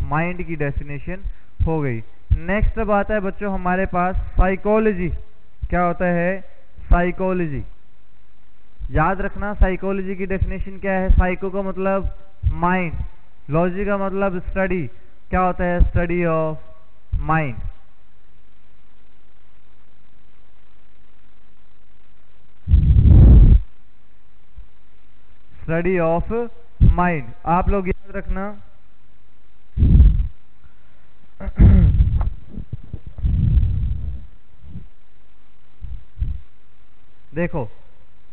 माइंड की डेफिनेशन हो गई। नेक्स्ट अब आता है बच्चों हमारे पास साइकोलॉजी। क्या होता है, साइकोलॉजी। याद रखना साइकोलॉजी की डेफिनेशन क्या है, साइको का मतलब माइंड, लॉजी का मतलब स्टडी। क्या होता है, study of mind. Study of mind आप लोग याद रखना। देखो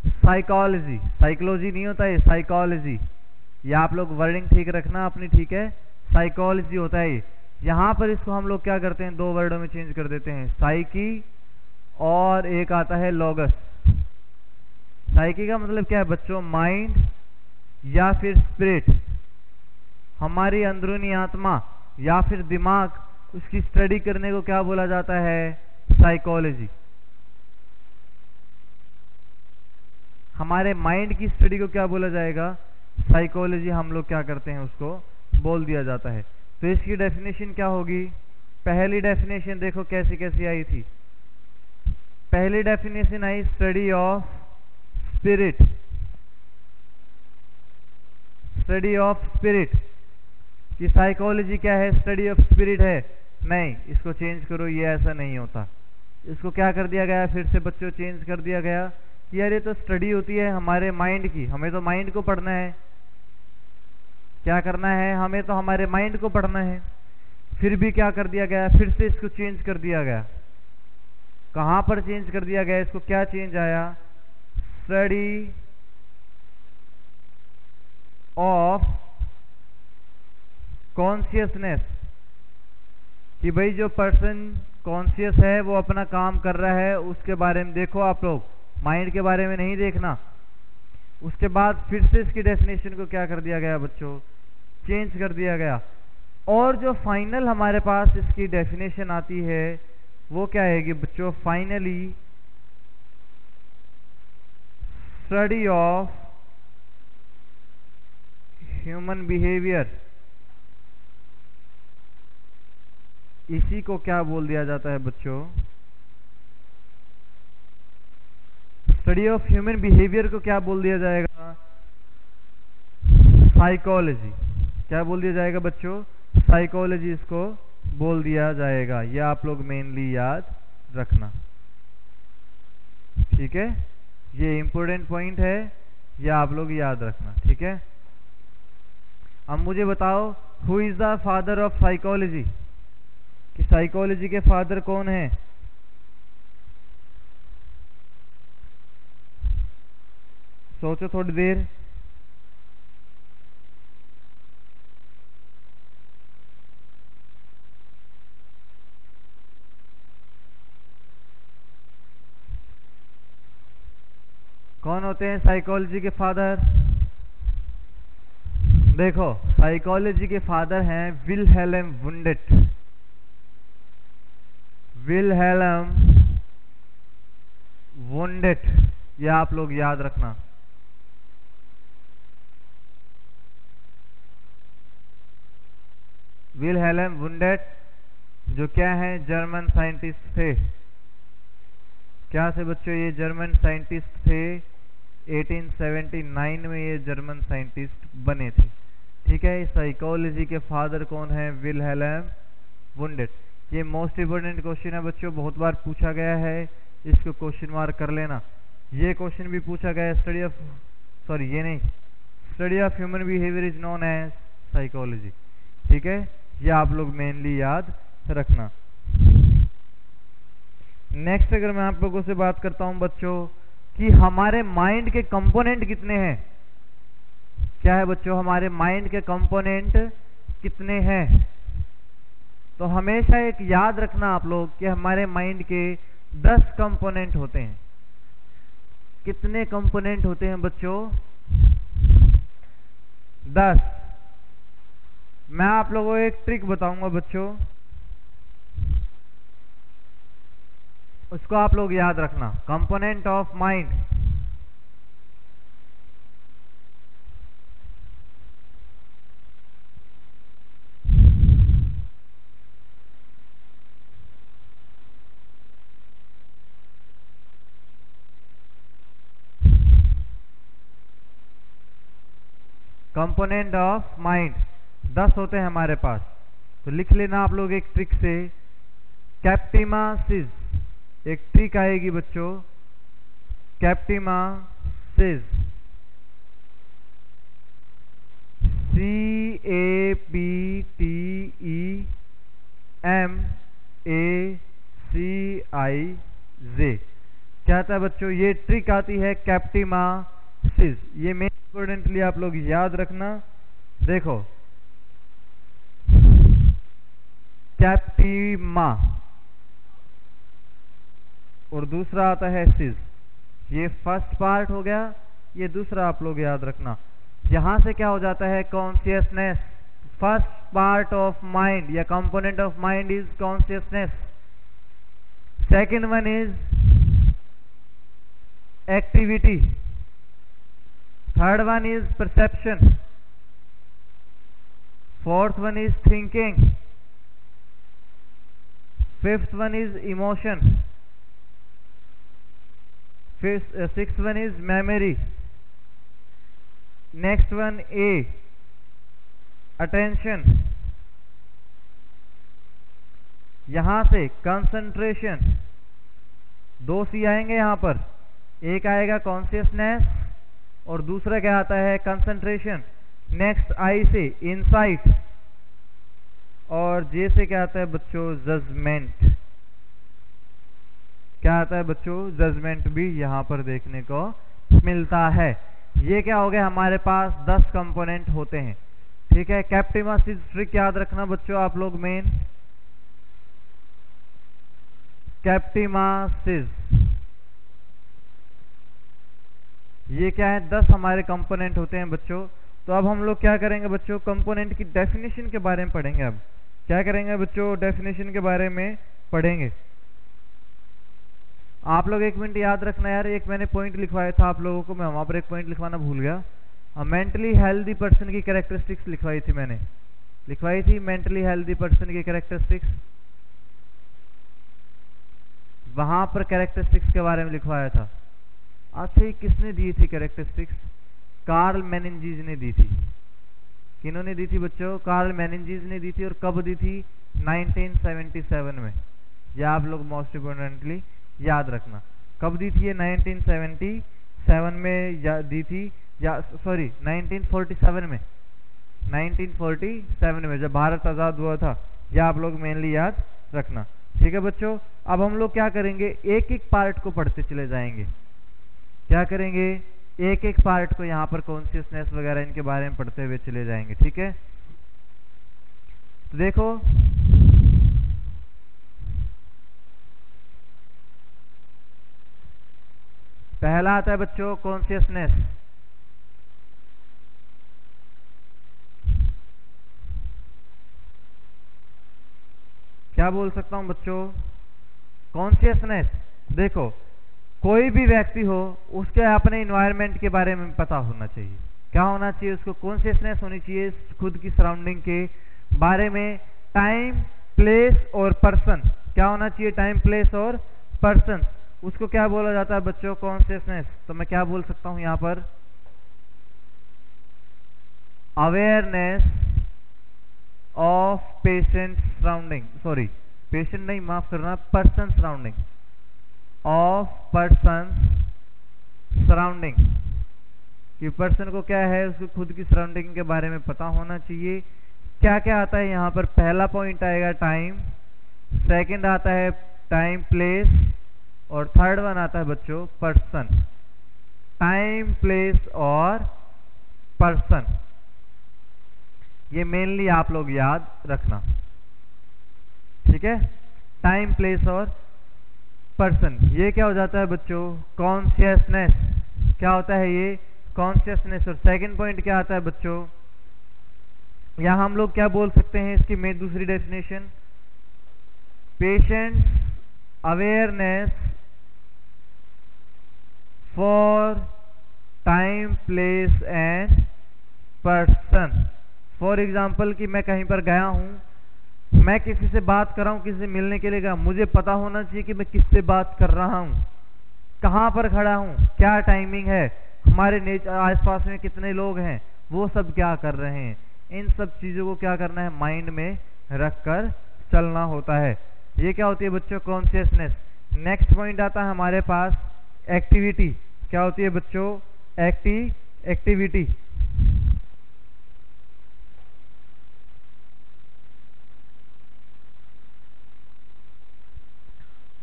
साइकोलॉजी, साइकोलॉजी नहीं होता है, साइकोलॉजी। ये आप लोग वर्डिंग ठीक रखना अपनी, ठीक है, साइकोलॉजी होता है। यहां पर इसको हम लोग क्या करते हैं, दो वर्डों में चेंज कर देते हैं, साइकी और एक आता है लॉगस। साइकी का मतलब क्या है बच्चों, माइंड या फिर स्पिरिट, हमारी अंदरूनी आत्मा या फिर दिमाग, उसकी स्टडी करने को क्या बोला जाता है, साइकोलॉजी। हमारे माइंड की स्टडी को क्या बोला जाएगा, साइकोलॉजी। हम लोग क्या करते हैं, उसको बोल दिया जाता है। तो इसकी डेफिनेशन क्या होगी, पहली डेफिनेशन देखो कैसी कैसी आई थी। पहली definition I study of spirit, study of spirit. कि साइकोलॉजी क्या है, स्टडी ऑफ स्पिरिट है। नहीं, इसको चेंज करो, ये ऐसा नहीं होता। इसको क्या कर दिया गया, फिर से बच्चों चेंज कर दिया गया कि यार ये तो स्टडी होती है हमारे माइंड की, हमें तो माइंड को पढ़ना है। क्या करना है, हमें तो हमारे माइंड को पढ़ना है। फिर भी क्या कर दिया गया, फिर से इसको चेंज कर दिया गया। कहां पर चेंज कर दिया गया, इसको क्या चेंज आया, स्टडी ऑफ कॉन्शियसनेस। कि भाई जो पर्सन कॉन्शियस है वो अपना काम कर रहा है, उसके बारे में देखो आप लोग, माइंड के बारे में नहीं देखना। उसके बाद फिर से इसकी डेफिनेशन को क्या कर दिया गया बच्चों, चेंज कर दिया गया। और जो फाइनल हमारे पास इसकी डेफिनेशन आती है वो क्या है कि बच्चों, finally study of human behaviour. इसी को क्या बोल दिया जाता है बच्चों, स्टडी ऑफ ह्यूमन बिहेवियर को क्या बोल दिया जाएगा, साइकोलॉजी। क्या बोल दिया जाएगा बच्चों, साइकोलॉजी इसको बोल दिया जाएगा। ये आप लोग मेनली याद रखना, ठीक है। ये इंपॉर्टेंट पॉइंट है, ये आप लोग याद रखना, ठीक है। अब मुझे बताओ, who is the father of psychology, कि साइकोलॉजी के फादर कौन है? सोचो थोड़ी देर। कौन होते हैं साइकोलॉजी के फादर? देखो, साइकोलॉजी के फादर हैं विल्हेल्म वुंडेट। विल्हेल्म वुंडेट, ये आप लोग याद रखना। विल्हेल्म वुंडेट जो क्या है, जर्मन साइंटिस्ट थे। क्या थे बच्चों? ये जर्मन साइंटिस्ट थे। 1879 में ये जर्मन साइंटिस्ट बने थे, ठीक है। साइकोलॉजी के फादर कौन है? विल्हेल्म वुंडेट। ये मोस्ट इंपोर्टेंट क्वेश्चन है बच्चों, बहुत बार पूछा गया है, इसको क्वेश्चन मार्क कर लेना। ये क्वेश्चन भी पूछा गया है, study of human behaviour is known as psychology, ठीक है। ये आप लोग मेनली याद रखना। नेक्स्ट, अगर मैं आप लोगों से बात करता हूं बच्चों कि हमारे माइंड के कंपोनेंट कितने हैं। क्या है बच्चों? हमारे माइंड के कंपोनेंट कितने हैं? तो हमेशा एक याद रखना आप लोग कि हमारे माइंड के 10 कंपोनेंट होते हैं। कितने कंपोनेंट होते हैं बच्चों? 10। मैं आप लोगों को एक ट्रिक बताऊंगा बच्चों, उसको आप लोग याद रखना। Component of mind, component of mind 10 होते हैं हमारे पास। तो लिख लेना आप लोग एक ट्रिक से, कैप्टिमा सिज। एक ट्रिक आएगी बच्चों, कैप्टिमा सिज, CAPTEMACIZ। क्या आता है बच्चों? ये ट्रिक आती है कैप्टिमा सिज। ये मेन इंपॉर्टेंटली आप लोग याद रखना। देखो, कैप्टिमा और दूसरा आता है सिज। ये फर्स्ट पार्ट हो गया, ये दूसरा आप लोग याद रखना। यहां से क्या हो जाता है? Consciousness. First part of mind या component of mind is consciousness. Second one is activity. Third one is perception. Fourth one is thinking. Fifth one is emotion. Sixth one is memory. Next one uh, attention. यहां से concentration. 2 सी आएंगे यहां पर, एक आएगा consciousness और दूसरा क्या आता है? कंसंट्रेशन। नेक्स्ट आई से इनसाइट और जे से क्या आता है बच्चों? जजमेंट। क्या आता है बच्चों? जजमेंट भी यहां पर देखने को मिलता है। ये क्या हो गया? हमारे पास 10 कंपोनेंट होते हैं, ठीक है। कैप्टिमा सिज ट्रिक याद रखना बच्चों आप लोग मेन, कैप्टिमा सिज। ये क्या है? 10 हमारे कंपोनेंट होते हैं बच्चों। तो अब हम लोग क्या करेंगे बच्चों? कंपोनेंट की डेफिनेशन के बारे में पढ़ेंगे। अब क्या करेंगे बच्चों? डेफिनेशन के बारे में पढ़ेंगे। आप लोग एक मिनट याद रखना यार, एक मैंने पॉइंट लिखवाया था आप लोगों को, मैं वहां पर एक पॉइंट लिखवाना भूल गया। मेंटली हेल्दी पर्सन की कैरेक्टरिस्टिक्स लिखवाई थी मैंने, लिखवाई थी मेंटली हेल्दी पर्सन की कैरेक्टरिस्टिक्स। वहां पर कैरेक्टरिस्टिक्स के बारे में लिखवाया था। अच्छा, ये किसने दी थी कैरेक्टरिस्टिक्स? कार्ल मेनिंजीज ने दी थी। किन्होंने दी थी बच्चों? कार्ल मेनिंजीज ने दी थी। और कब दी थी? 1977 में। यह आप लोग मोस्ट इम्पोर्टेंटली याद रखना। कब दी थी ये? 1977 में दी थी, या सॉरी 1947 में। 1947 में जब भारत आज़ाद हुआ था। यह आप लोग मेनली याद रखना। ठीक है बच्चों, अब हम लोग क्या करेंगे, एक एक पार्ट को पढ़ते चले जाएंगे। क्या करेंगे? एक एक पार्ट को यहाँ पर कॉन्शियसनेस वगैरह इनके बारे में पढ़ते हुए चले जाएंगे। ठीक है, तो देखो पहला आता है बच्चों कॉन्शियसनेस। क्या बोल सकता हूं बच्चों? कॉन्शियसनेस। देखो, कोई भी व्यक्ति हो उसके अपने इन्वायरमेंट के बारे में पता होना चाहिए। क्या होना चाहिए? उसको कॉन्शियसनेस होनी चाहिए खुद की सराउंडिंग के बारे में। टाइम, प्लेस और पर्सन। क्या होना चाहिए? टाइम, प्लेस और पर्सन। उसको क्या बोला जाता है बच्चों? कॉन्शियसनेस। तो मैं क्या बोल सकता हूं यहां पर? Awareness of patient surrounding, sorry patient नहीं, माफ करना, person surrounding, of person surrounding. कि पर्सन को क्या है, उसको खुद की सराउंडिंग के बारे में पता होना चाहिए। क्या क्या आता है यहाँ पर? पहला पॉइंट आएगा टाइम, सेकंड आता है टाइम, प्लेस, और थर्ड वन आता है बच्चों पर्सन। टाइम, प्लेस और पर्सन, ये मेनली आप लोग याद रखना। ठीक है, टाइम, प्लेस और पर्सन। ये क्या हो जाता है बच्चों? कॉन्शियसनेस। क्या होता है ये? कॉन्शियसनेस। और सेकंड पॉइंट क्या आता है बच्चों? यहां हम लोग क्या बोल सकते हैं इसकी में दूसरी definition? Patient awareness for time, place and person. For example कि मैं कहीं पर गया हूं, मैं किसी से बात कर रहा हूं, किसी से मिलने के लिए गया, मुझे पता होना चाहिए कि मैं किससे बात कर रहा हूं, कहां पर खड़ा हूं, क्या टाइमिंग है, हमारे आसपास में कितने लोग हैं, वो सब क्या कर रहे हैं। इन सब चीजों को क्या करना है? माइंड में रखकर चलना होता है। ये क्या होती है बच्चों? कॉन्शियसनेस। नेक्स्ट पॉइंट आता है हमारे पास एक्टिविटी। क्या होती है बच्चों? एक्टिविटी।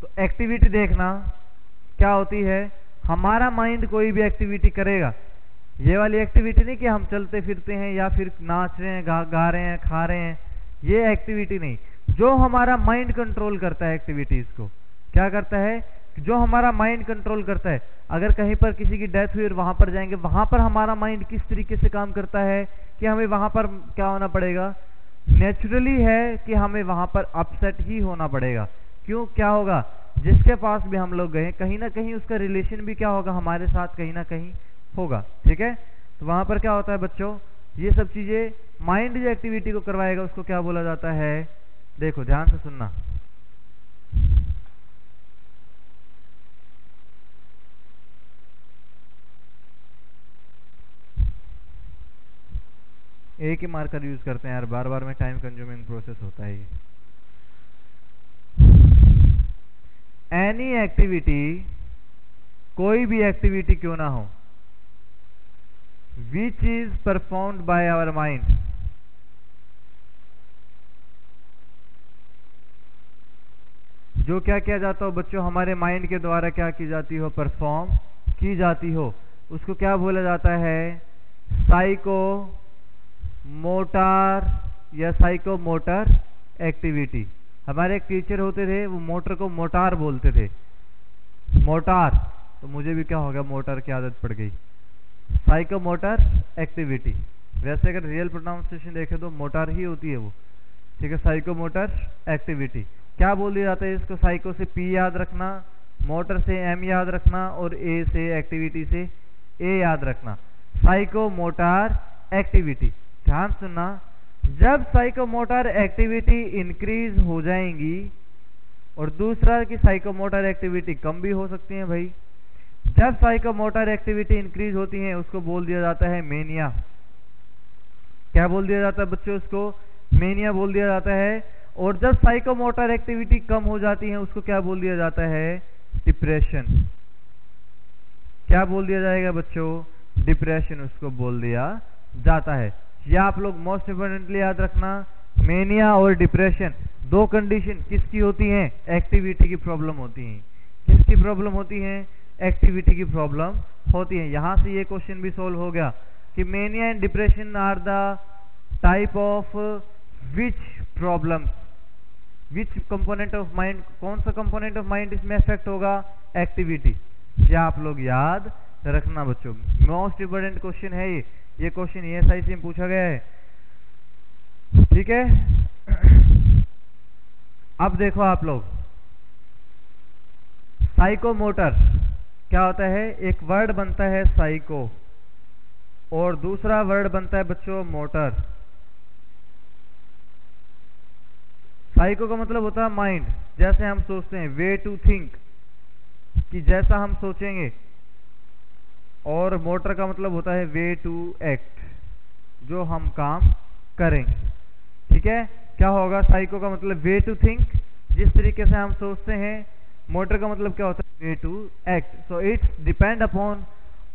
तो एक्टिविटी देखना क्या होती है? हमारा माइंड कोई भी एक्टिविटी करेगा। ये वाली एक्टिविटी नहीं कि हम चलते फिरते हैं या फिर नाच रहे हैं, गा रहे हैं, खा रहे हैं, ये एक्टिविटी नहीं। जो हमारा माइंड कंट्रोल करता है एक्टिविटीज को, क्या करता है? जो हमारा माइंड कंट्रोल करता है। अगर कहीं पर किसी की डेथ हुई और वहां पर जाएंगे, वहां पर हमारा माइंड किस तरीके से काम करता है कि हमें वहां पर क्या होना पड़ेगा? नेचुरली है कि हमें वहां पर अपसेट ही होना पड़ेगा। क्यों? क्या होगा? जिसके पास भी हम लोग गए, कहीं ना कहीं उसका रिलेशन भी क्या होगा? हमारे साथ कहीं ना कहीं होगा। ठीक है, तो वहां पर क्या होता है बच्चों? ये सब चीजें माइंड जो एक्टिविटी को करवाएगा उसको क्या बोला जाता है? देखो ध्यान से सुनना। एक ही मार्कर यूज करते हैं यार, बार बार में टाइम कंज्यूमिंग प्रोसेस होता है ये। एनी एक्टिविटी, कोई भी एक्टिविटी क्यों ना हो, which is performed by our mind, जो क्या किया जाता हो बच्चों? हमारे माइंड के द्वारा क्या की जाती हो? परफॉर्म की जाती हो, उसको क्या बोला जाता है? साइको मोटर या साइको मोटर एक्टिविटी। हमारे एक टीचर होते थे, वो मोटर को मोटार बोलते थे। मोटार, तो मुझे भी क्या हो गया? मोटर की आदत पड़ गई। Psycho motor activity. वैसे अगर रियल प्रोनाउंसिएशन देखें तो मोटार ही होती है वो। ठीक है, साइको मोटर एक्टिविटी। क्या बोल दिया जाता है इसको? साइको से पी याद रखना, मोटर से एम याद रखना, और ए से एक्टिविटी से ए याद रखना। Psycho motor activity. ध्यान सुनना, जब साइकोमोटर एक्टिविटी इंक्रीज हो जाएंगी, और दूसरा कि साइकोमोटर एक्टिविटी कम भी हो सकती है भाई। जब साइकोमोटर एक्टिविटी इंक्रीज होती है उसको बोल दिया जाता है मेनिया। क्या बोल दिया जाता है बच्चों, उसको मेनिया बोल दिया जाता है। और जब साइकोमोटर एक्टिविटी कम हो जाती है उसको क्या बोल दिया जाता है, डिप्रेशन। क्या बोल दिया जाएगा बच्चों, डिप्रेशन उसको बोल दिया जाता है। ये आप लोग मोस्ट इंपोर्टेंटली याद रखना, मेनिया और डिप्रेशन दो कंडीशन किसकी होती हैं, एक्टिविटी की प्रॉब्लम होती हैं। किसकी प्रॉब्लम होती है, एक्टिविटी की प्रॉब्लम होती है। यहां से ये क्वेश्चन भी सोल्व हो गया कि mania and depression are the type of which problem, which component of mind, कौन सा कंपोनेंट ऑफ माइंड इसमें इफेक्ट होगा, एक्टिविटी। ये आप लोग याद रखना बच्चों, मोस्ट इंपोर्टेंट क्वेश्चन है ये क्वेश्चन ESIC में पूछा गया है, ठीक है। अब देखो आप लोग, साइकोमोटर क्या होता है, एक वर्ड बनता है साइको और दूसरा वर्ड बनता है बच्चों मोटर। साइको का मतलब होता है माइंड, जैसे हम सोचते हैं, वे टू थिंक, कि जैसा हम सोचेंगे। और मोटर का मतलब होता है वे टू एक्ट, जो हम काम करेंगे, ठीक है। क्या होगा, साइको का मतलब वे टू थिंक, जिस तरीके से हम सोचते हैं। मोटर का मतलब क्या होता है, way to act. So it's depend upon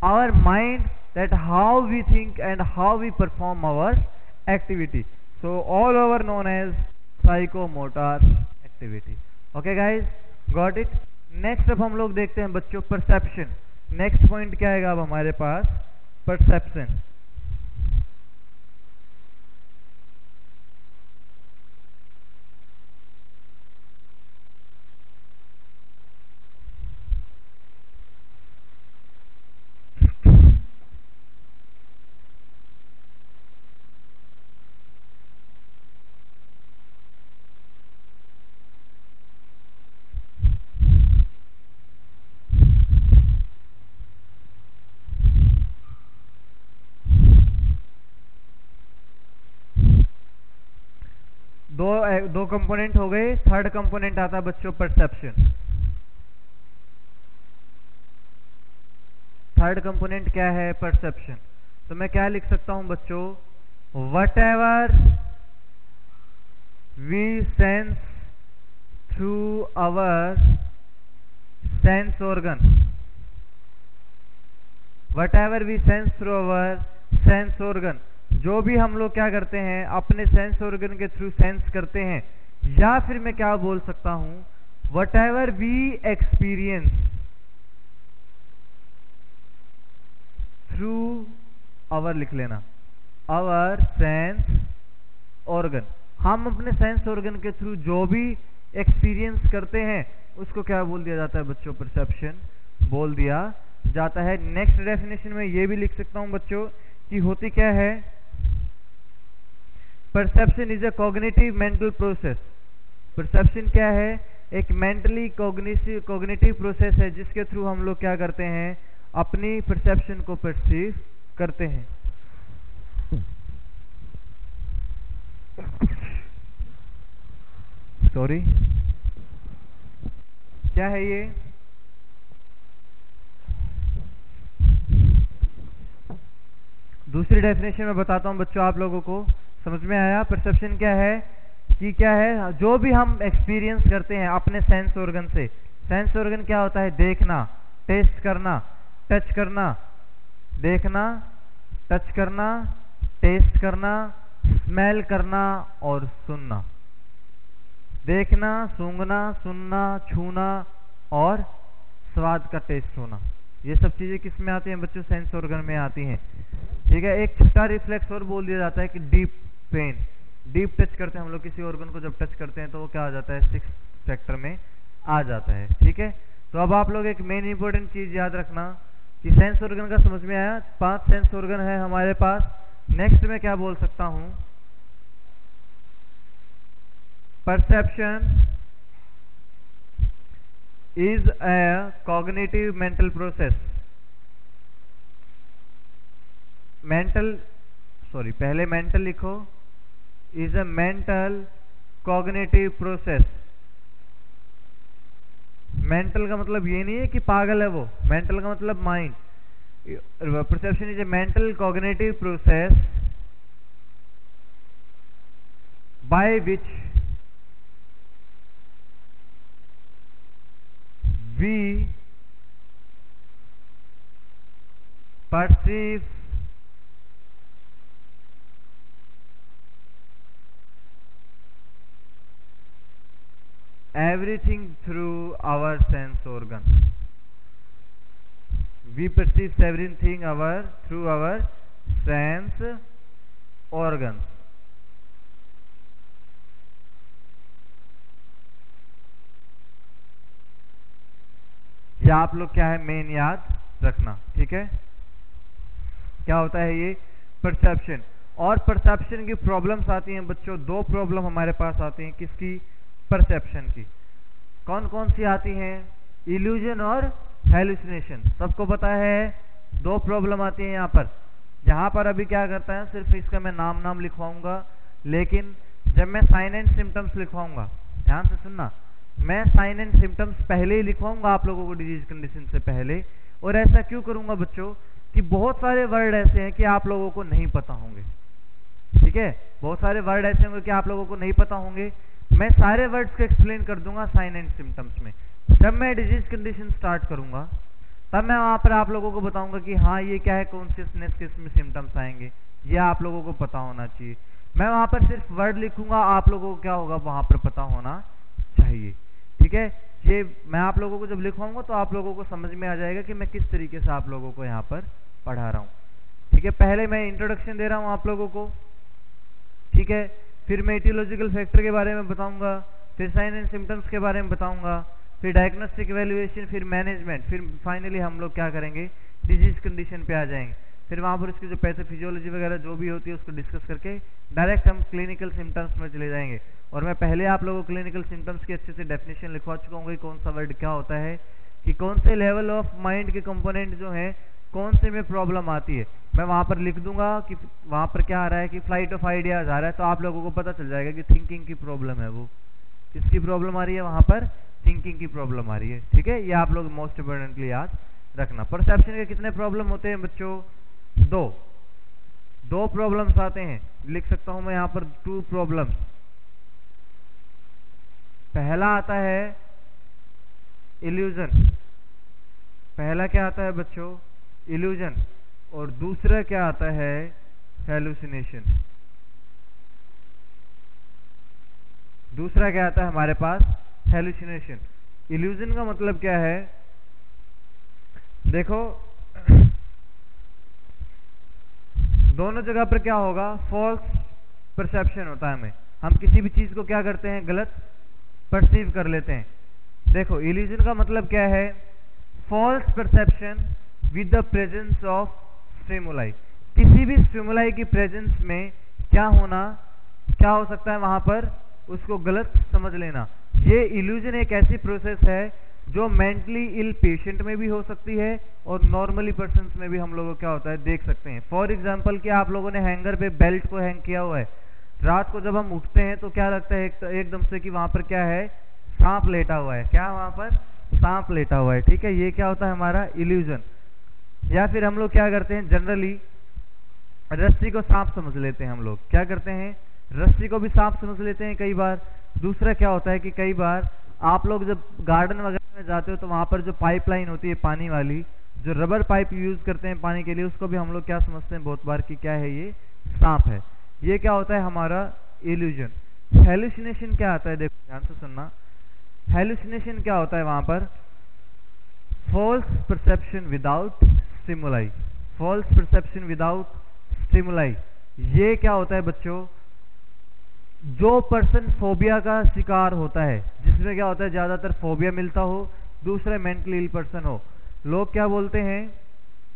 our mind that how we think and how we perform our activity. So all over known as psychomotor activity. Okay guys, got it. Next अब हम लोग देखते हैं बच्चों perception. Next point क्या आएगा अब हमारे पास, परसेप्शन। दो कंपोनेंट हो गए, थर्ड कंपोनेंट आता है बच्चों परसेप्शन। थर्ड कंपोनेंट क्या है, परसेप्शन। तो मैं क्या लिख सकता हूं बच्चों, whatever we sense through our sense organ, whatever we sense through our sense organ, जो भी हम लोग क्या करते हैं अपने सेंस ऑर्गन के थ्रू सेंस करते हैं। या फिर मैं क्या बोल सकता हूं, whatever we experience through our, लिख लेना, आवर सेंस ऑर्गन। हम अपने सेंस ऑर्गन के थ्रू जो भी एक्सपीरियंस करते हैं उसको क्या बोल दिया जाता है बच्चों, परसेप्शन बोल दिया जाता है। नेक्स्ट डेफिनेशन में ये भी लिख सकता हूं बच्चों कि होती क्या है, perception is a cognitive mental process. Perception क्या है, एक मेंटली कॉग्निटिव प्रोसेस है जिसके थ्रू हम लोग क्या करते हैं, अपनी परसेप्शन को परसीव करते हैं। सॉरी, क्या है ये, दूसरी डेफिनेशन में बताता हूं बच्चों, आप लोगों को समझ में आया। परसेप्शन क्या है कि क्या है, जो भी हम एक्सपीरियंस करते हैं अपने सेंस ऑर्गन से। सेंस ऑर्गन क्या होता है, देखना, टेस्ट करना, टच करना, देखना, टच करना, टेस्ट करना, स्मेल करना और सुनना। देखना, सूंघना, सुनना, छूना और स्वाद का टेस्ट होना, ये सब चीजें किस में आती हैं बच्चों, सेंस ऑर्गन में आती हैं, ठीक है। एक छठा रिफ्लेक्स और बोल दिया जाता है कि डीप पेन। डीप टच करते हैं हम लोग किसी ऑर्गन को, जब टच करते हैं तो वो क्या आ जाता है, 6th सेक्टर में आ जाता है, ठीक है। तो अब आप लोग एक मेन इंपॉर्टेंट चीज याद रखना कि सेंस ऑर्गन का समझ में आया, 5 सेंस ऑर्गन है हमारे पास। नेक्स्ट में क्या बोल सकता हूं, perception is a cognitive mental process. पहले मेंटल लिखो, is a mental cognitive process. Mental का मतलब ये नहीं है कि पागल है वो, मेंटल का मतलब mind. Perception is a mental cognitive process by which we perceive everything through our sense organ. We perceive everything through our sense organs. ये आप लोग क्या है मेन याद रखना, ठीक है। क्या होता है ये परसेप्शन। और परसेप्शन की प्रॉब्लम्स आती हैं बच्चों, दो प्रॉब्लम हमारे पास आती हैं किसकी, परसेप्शन की। कौन कौन सी आती हैं, इल्यूजन और हेलुसिनेशन। सबको पता है दो प्रॉब्लम आती हैं यहाँ पर। यहाँ पर अभी क्या करता है, सिर्फ इसका मैं नाम लिखवाऊंगा, लेकिन जब मैं साइन एंड सिम्टम्स लिखवाऊंगा, ध्यान से सुनना, मैं साइन एंड सिम्टम्स पहले ही लिखवाऊंगा आप लोगों को डिजीज कंडीशन से पहले। और ऐसा क्यों करूंगा बच्चों कि बहुत सारे वर्ड ऐसे हैं कि आप लोगों को नहीं पता होंगे, ठीक है। बहुत सारे वर्ड ऐसे होंगे कि आप लोगों को नहीं पता होंगे। मैं सारे वर्ड्स को एक्सप्लेन कर दूंगा साइन एंड सिम्टम्स में। जब मैं डिजीज कंडीशन स्टार्ट करूंगा तब मैं वहां पर आप लोगों को बताऊंगा कि हाँ ये क्या है, कॉन्शियसनेस के इसमें सिम्टम्स आएंगे, ये आप लोगों को पता होना चाहिए। मैं वहां पर सिर्फ वर्ड लिखूंगा, आप लोगों को क्या होगा वहां पर पता होना चाहिए, ठीक है। ये मैं आप लोगों को जब लिखवाऊंगा तो आप लोगों को समझ में आ जाएगा कि मैं किस तरीके से आप लोगों को यहाँ पर पढ़ा रहा हूँ, ठीक है। पहले मैं इंट्रोडक्शन दे रहा हूँ आप लोगों को, ठीक है। फिर मैं इटियोलॉजिकल फैक्टर के बारे में बताऊंगा, फिर साइन एंड सिम्टम्स के बारे में बताऊंगा, फिर डायग्नोस्टिक इवैल्यूएशन, फिर मैनेजमेंट, फिर फाइनली हम लोग क्या करेंगे, डिजीज कंडीशन पे आ जाएंगे। फिर वहां पर उसकी जो पैथोफिजियोलॉजी वगैरह जो भी होती है उसको डिस्कस करके डायरेक्ट हम क्लिनिकल सिम्टम्स में चले जाएंगे। और मैं पहले आप लोगों को क्लिनिकल सिम्टम्स की अच्छे से डेफिनेशन लिखवा चुका हूँ, कौन सा वर्ड क्या होता है, कि कौन से लेवल ऑफ माइंड के कंपोनेंट जो है कौन से में प्रॉब्लम आती है। मैं वहां पर लिख दूंगा कि वहां पर क्या आ रहा है कि फ्लाइट ऑफ आइडियाज आ रहा है, तो आप लोगों को पता चल जाएगा कि थिंकिंग की प्रॉब्लम है, वो किसकी प्रॉब्लम आ रही है, वहां पर थिंकिंग की प्रॉब्लम आ रही है, ठीक है। ये आप लोग मोस्ट इंपोर्टेंटली याद रखना। परसेप्शन के कितने प्रॉब्लम होते हैं बच्चों, दो प्रॉब्लम्स आते हैं, लिख सकता हूं मैं यहां पर 2 प्रॉब्लम्स। पहला आता है इल्यूजन, पहला क्या आता है बच्चों, इल्यूजन, और दूसरा क्या आता है, हेलुसिनेशन। दूसरा क्या आता है हमारे पास, हेलुसिनेशन। इल्यूजन का मतलब क्या है, देखो दोनों जगह पर क्या होगा, फॉल्स परसेप्शन होता है। हमें हम किसी भी चीज को क्या करते हैं, गलत परसीव कर लेते हैं। देखो इल्यूजन का मतलब क्या है, false perception with the presence of stimuli. किसी भी स्टिमुलाई की प्रेजेंस में क्या होना, क्या हो सकता है वहां पर, उसको गलत समझ लेना। ये इल्यूजन एक ऐसी प्रोसेस है जो मेंटली इल पेशेंट में भी हो सकती है और नॉर्मली पर्सन्स में भी हम लोगों को क्या होता है देख सकते हैं। फॉर एग्जांपल कि आप लोगों ने हैंगर पे बेल्ट को हैंग किया हुआ है, रात को जब हम उठते हैं तो क्या लगता है एकदम से कि वहां पर क्या है, सांप लेटा हुआ है, क्या वहां पर सांप लेटा हुआ है, ठीक है। ये क्या होता है हमारा इल्यूजन। या फिर हम लोग क्या करते हैं, जनरली रस्सी को सांप समझ लेते हैं, हम लोग क्या करते हैं, रस्सी को भी सांप समझ लेते हैं कई बार। दूसरा क्या होता है कि कई बार आप लोग जब गार्डन वगैरह में जाते हो तो वहां पर जो पाइपलाइन होती है पानी वाली, जो रबर पाइप यूज करते हैं पानी के लिए, उसको भी हम लोग क्या समझते हैं बहुत बार कि क्या है, ये सांप है। ये क्या होता है हमारा इल्यूजन। हेलुसिनेशन क्या आता है, देखो ध्यान से सुनना। हेलुसिनेशन क्या होता है वहां पर, false perception without stimuli, false perception without stimuli. ये क्या होता है बच्चों, जो पर्सन फोबिया का शिकार होता है, जिसमें क्या होता है ज्यादातर फोबिया मिलता हो, दूसरा मेंटली इल पर्सन हो, लोग क्या बोलते हैं,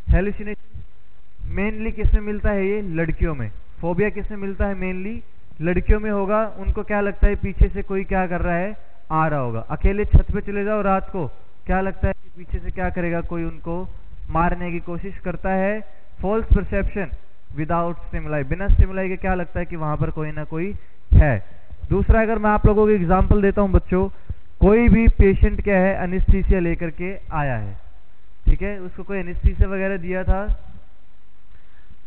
हेलुसिनेशन मेनली किसमें मिलता है, ये लड़कियों में। फोबिया किसमें मिलता है, मेनली लड़कियों में होगा। उनको क्या लगता है पीछे से कोई क्या कर रहा है, आ रहा होगा। अकेले छत पे चले जाओ रात को, क्या लगता है कि पीछे से क्या करेगा, कोई उनको मारने की कोशिश करता है। फॉल्स परसेप्शन विदाउट स्टिमुलाई, बिना स्टिमुलाई के क्या लगता है कि वहां पर कोई ना कोई है। दूसरा, अगर मैं आप लोगों को एग्जांपल देता हूं बच्चों, कोई भी पेशेंट क्या है, एनेस्थीसिया लेकर के आया है, ठीक है, उसको कोई एनेस्थीसिया वगैरह दिया था,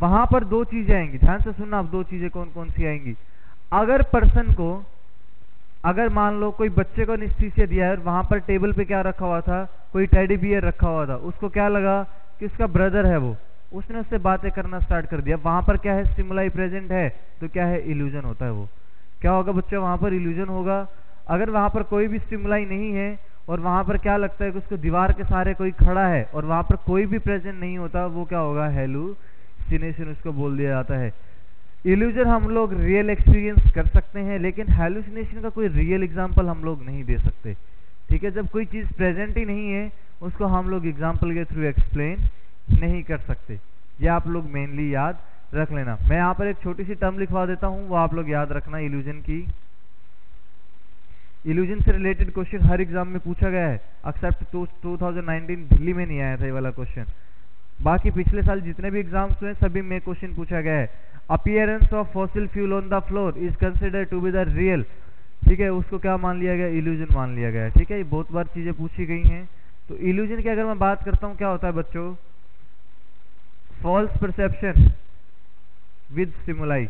वहां पर 2 चीजें आएंगी, ध्यान से सुनना। अब 2 चीजें कौन कौन सी आएंगी, अगर पर्सन को, अगर मान लो कोई बच्चे को एनेस्थीसिया दिया है और वहां पर टेबल पे क्या रखा हुआ था, कोई टेडी बियर रखा हुआ था, उसको क्या लगा कि उसका ब्रदर है वो, उसने उससे बातें करना स्टार्ट कर दिया, वहां पर क्या है, स्टिमुलाई प्रेजेंट है, तो क्या है, इल्यूजन होता है। वो क्या होगा बच्चों, वहां पर इल्यूजन होगा। अगर वहां पर कोई भी स्टिमुलाई नहीं है और वहां पर क्या लगता है कि उसको दीवार के सहारे कोई खड़ा है और वहां पर कोई भी प्रेजेंट नहीं होता, वो क्या होगा, हेलुसिनेशन उसको बोल दिया जाता है। इल्यूजन हम लोग रियल एक्सपीरियंस कर सकते हैं, लेकिन हेलुसिनेशन का कोई रियल एग्जांपल हम लोग नहीं दे सकते। ठीक है, जब कोई चीज प्रेजेंट ही नहीं है उसको हम लोग एग्जांपल के थ्रू एक्सप्लेन नहीं कर सकते। ये आप लोग मेनली याद रख लेना। मैं यहाँ पर एक छोटी सी टर्म लिखवा देता हूँ, वो आप लोग याद रखना इल्यूजन की। इल्यूजन से रिलेटेड क्वेश्चन हर एग्जाम में पूछा गया है, एक्सेप्ट 2019 दिल्ली में नहीं आया था ये वाला क्वेश्चन। बाकी पिछले साल जितने भी एग्जाम्स हुए सभी में क्वेश्चन पूछा गया है। Appearance of fossil fuel on the floor is considered to be the real. ठीक है, उसको क्या मान लिया गया, इल्यूजन मान लिया गया है। ठीक है, ये बहुत बार चीजें पूछी गई हैं। तो इल्यूजन की अगर मैं बात करता हूँ, क्या होता है बच्चों, false perception with stimuli,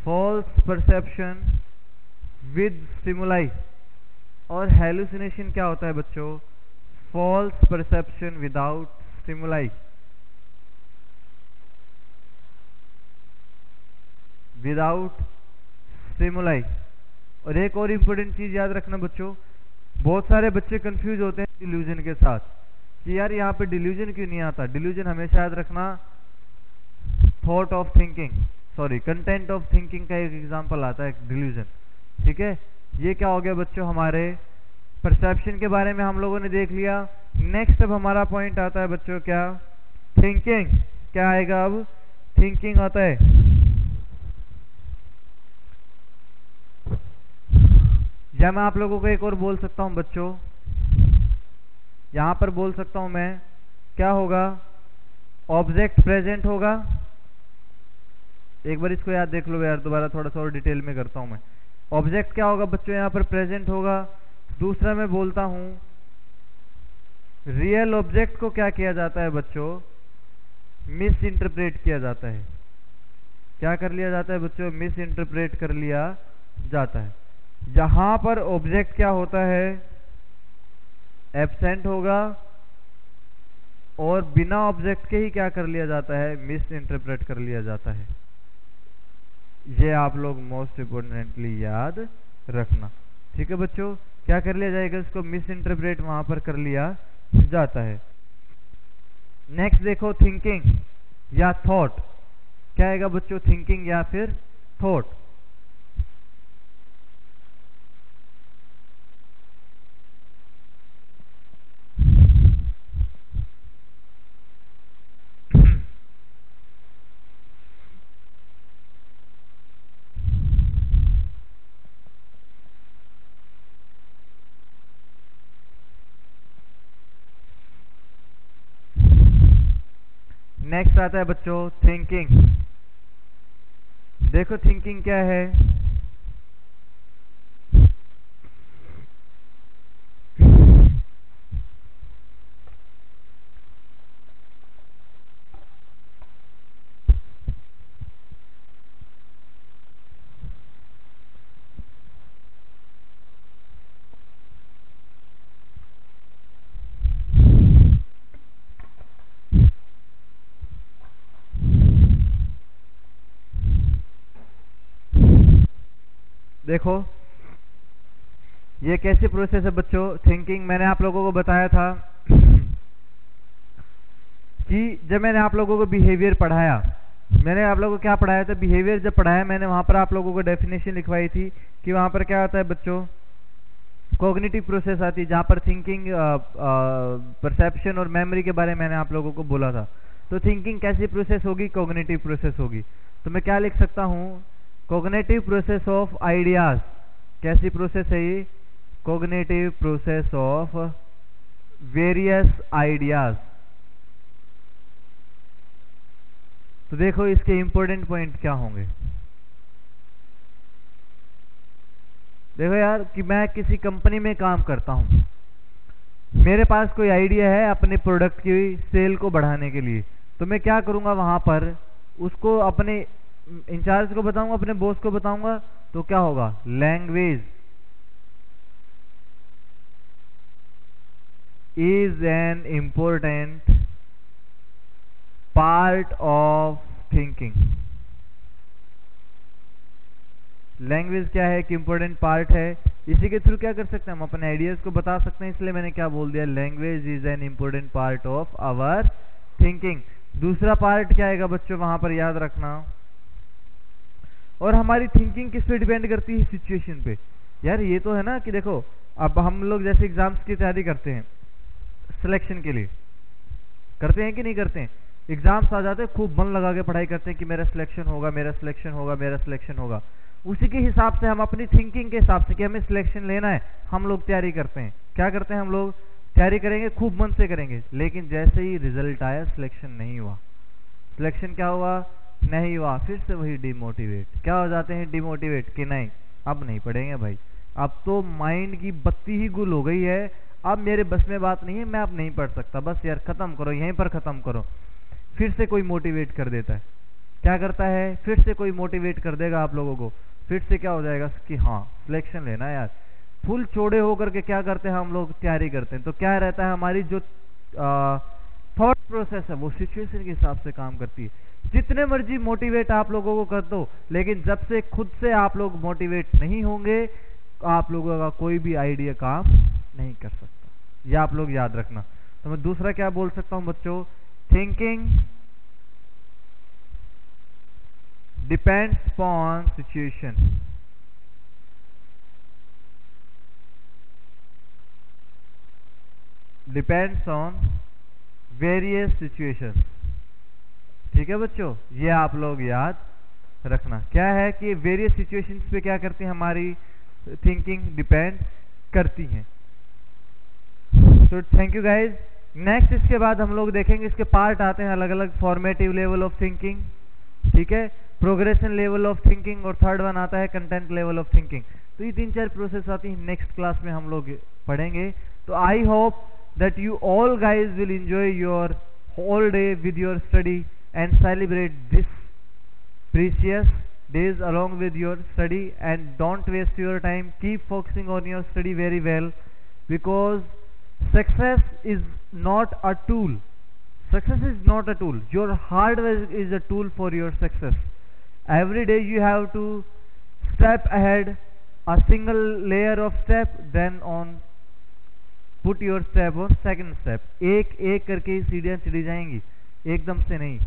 false perception with stimuli. और हेलुसिनेशन क्या होता है बच्चों, false perception without stimuli, without stimuli. और एक और इंपॉर्टेंट चीज याद रखना बच्चों, बहुत सारे बच्चे कंफ्यूज होते हैं डिल्यूजन के साथ कि यार यहाँ पे डिल्यूजन क्यों नहीं आता। डिल्यूजन हमेशा याद रखना thought of thinking, sorry content of thinking का एक एग्जांपल आता है डिल्यूजन। ठीक है, ये क्या हो गया बच्चों, हमारे परसेप्शन के बारे में हम लोगों ने देख लिया। नेक्स्ट अब हमारा पॉइंट आता है बच्चों क्या, थिंकिंग। क्या आएगा अब, थिंकिंग आता है। या मैं आप लोगों को एक और बोल सकता हूं बच्चों, यहां पर बोल सकता हूं मैं, क्या होगा, ऑब्जेक्ट प्रेजेंट होगा। एक बार इसको याद देख लो यार, दोबारा थोड़ा सा और डिटेल में करता हूं मैं। ऑब्जेक्ट क्या होगा बच्चों, यहां पर प्रेजेंट होगा। दूसरा मैं बोलता हूं, रियल ऑब्जेक्ट को क्या किया जाता है बच्चों, मिस इंटरप्रेट किया जाता है। क्या कर लिया जाता है बच्चों, मिस इंटरप्रेट कर लिया जाता है। जहां पर ऑब्जेक्ट क्या होता है, एब्सेंट होगा, और बिना ऑब्जेक्ट के ही क्या कर लिया जाता है, मिस इंटरप्रेट कर लिया जाता है। ये आप लोग मोस्ट इंपोर्टेंटली याद रखना। ठीक है बच्चों, क्या कर लिया जाएगा, इसको मिस इंटरप्रेट वहां पर कर लिया जाता है। नेक्स्ट देखो, थिंकिंग या थॉट। क्या आएगा बच्चों, थिंकिंग या फिर थॉट। नेक्स्ट आता है बच्चों थिंकिंग। देखो थिंकिंग क्या है, देखो ये कैसी प्रोसेस है बच्चों, थिंकिंग। मैंने आप लोगों को बताया था कि जब मैंने आप लोगों को बिहेवियर पढ़ाया, मैंने आप लोगों को क्या पढ़ाया था, बिहेवियर जब पढ़ाया मैंने, वहां पर आप लोगों को डेफिनेशन लिखवाई थी कि वहां पर क्या आता है बच्चों, कॉग्निटिव प्रोसेस आती है, जहां पर थिंकिंग, परसेप्शन और मेमोरी के बारे में मैंने आप लोगों को बोला था। तो थिंकिंग कैसी प्रोसेस होगी, कॉग्निटिव प्रोसेस होगी। तो मैं क्या लिख सकता हूं, कॉग्निटिव प्रोसेस ऑफ आइडियाज। कैसी प्रोसेस है ये, cognitive process of various ideas. तो देखो इसके इंपॉर्टेंट पॉइंट क्या होंगे। देखो यार कि मैं किसी कंपनी में काम करता हूं, मेरे पास कोई आइडिया है अपने प्रोडक्ट की सेल को बढ़ाने के लिए, तो मैं क्या करूंगा, वहां पर उसको अपने इंचार्ज को बताऊंगा, अपने बॉस को बताऊंगा, तो क्या होगा, language is an important part of thinking. Language क्या है कि इंपॉर्टेंट पार्ट है, इसी के थ्रू क्या कर सकते हैं, हम अपने आइडियाज को बता सकते हैं। इसलिए मैंने क्या बोल दिया, language is an important part of our thinking. दूसरा पार्ट क्या आएगा बच्चों, वहां पर याद रखना, और हमारी थिंकिंग किस पे डिपेंड करती है, सिचुएशन पे। यार ये तो है ना कि देखो, अब हम लोग जैसे एग्जाम्स की तैयारी करते हैं सिलेक्शन के लिए, करते हैं कि नहीं करते हैं, एग्जाम्स आ जाते हैं, खूब मन लगा के पढ़ाई करते हैं कि मेरा सिलेक्शन होगा, मेरा सिलेक्शन होगा, मेरा सिलेक्शन होगा। उसी के हिसाब से हम अपनी थिंकिंग के हिसाब से कि हमें सिलेक्शन लेना है, हम लोग तैयारी करते हैं। क्या करते हैं हम लोग, तैयारी करेंगे, खूब मन से करेंगे, लेकिन जैसे ही रिजल्ट आया सिलेक्शन नहीं हुआ, सिलेक्शन क्या हुआ, नहीं हुआ, फिर से वही डिमोटिवेट। क्या हो जाते हैं, डिमोटिवेट, कि नहीं अब नहीं पढ़ेंगे भाई, अब तो माइंड की बत्ती ही गुल हो गई है, अब मेरे बस में बात नहीं है, मैं अब नहीं पढ़ सकता, बस यार खत्म करो, यहीं पर खत्म करो। फिर से कोई मोटिवेट कर देता है, क्या करता है, फिर से कोई मोटिवेट कर देगा आप लोगों को, फिर से क्या हो जाएगा कि हाँ सिलेक्शन लेना है यार। फुल चौड़े होकर के क्या करते हैं हम लोग, तैयारी करते हैं। तो क्या रहता है, हमारी जो थॉट प्रोसेस है वो सिचुएशन के हिसाब से काम करती है। जितने मर्जी मोटिवेट आप लोगों को कर दो, लेकिन जब से खुद से आप लोग मोटिवेट नहीं होंगे, आप लोगों का कोई भी आइडिया काम नहीं कर सकता। यह आप लोग याद रखना। तो मैं दूसरा क्या बोल सकता हूं बच्चों, thinking depends upon situation. Depends on various situations. ठीक है बच्चों, ये आप लोग याद रखना। क्या है कि वेरियस सिचुएशंस पे क्या करती है, हमारी थिंकिंग डिपेंड करती है। तो थैंक यू गाइज। नेक्स्ट इसके बाद हम लोग देखेंगे, इसके पार्ट आते हैं अलग अलग, फॉर्मेटिव लेवल ऑफ थिंकिंग, ठीक है, प्रोग्रेशन लेवल ऑफ थिंकिंग, और थर्ड वन आता है कंटेंट लेवल ऑफ थिंकिंग। तो ये 3-4 प्रोसेस आती है, नेक्स्ट क्लास में हम लोग पढ़ेंगे। तो I hope that you all guys will enjoy your whole day with your study and celebrate this precious days along with your study, and don't waste your time, keep focusing on your study very well, because success is not a tool. Success is not a tool, your hard work is a tool for your success. Every day you have to step ahead a single layer of step, then on put your step on second step. एक एक करके ही सीढ़ियां चढ़ी जाएंगी, एकदम से नहीं,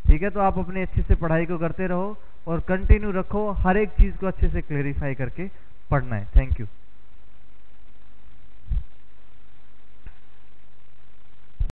ठीक है। तो आप अपने अच्छे से पढ़ाई को करते रहो और कंटिन्यू रखो, हर एक चीज को अच्छे से क्लेरिफाई करके पढ़ना है। Thank you.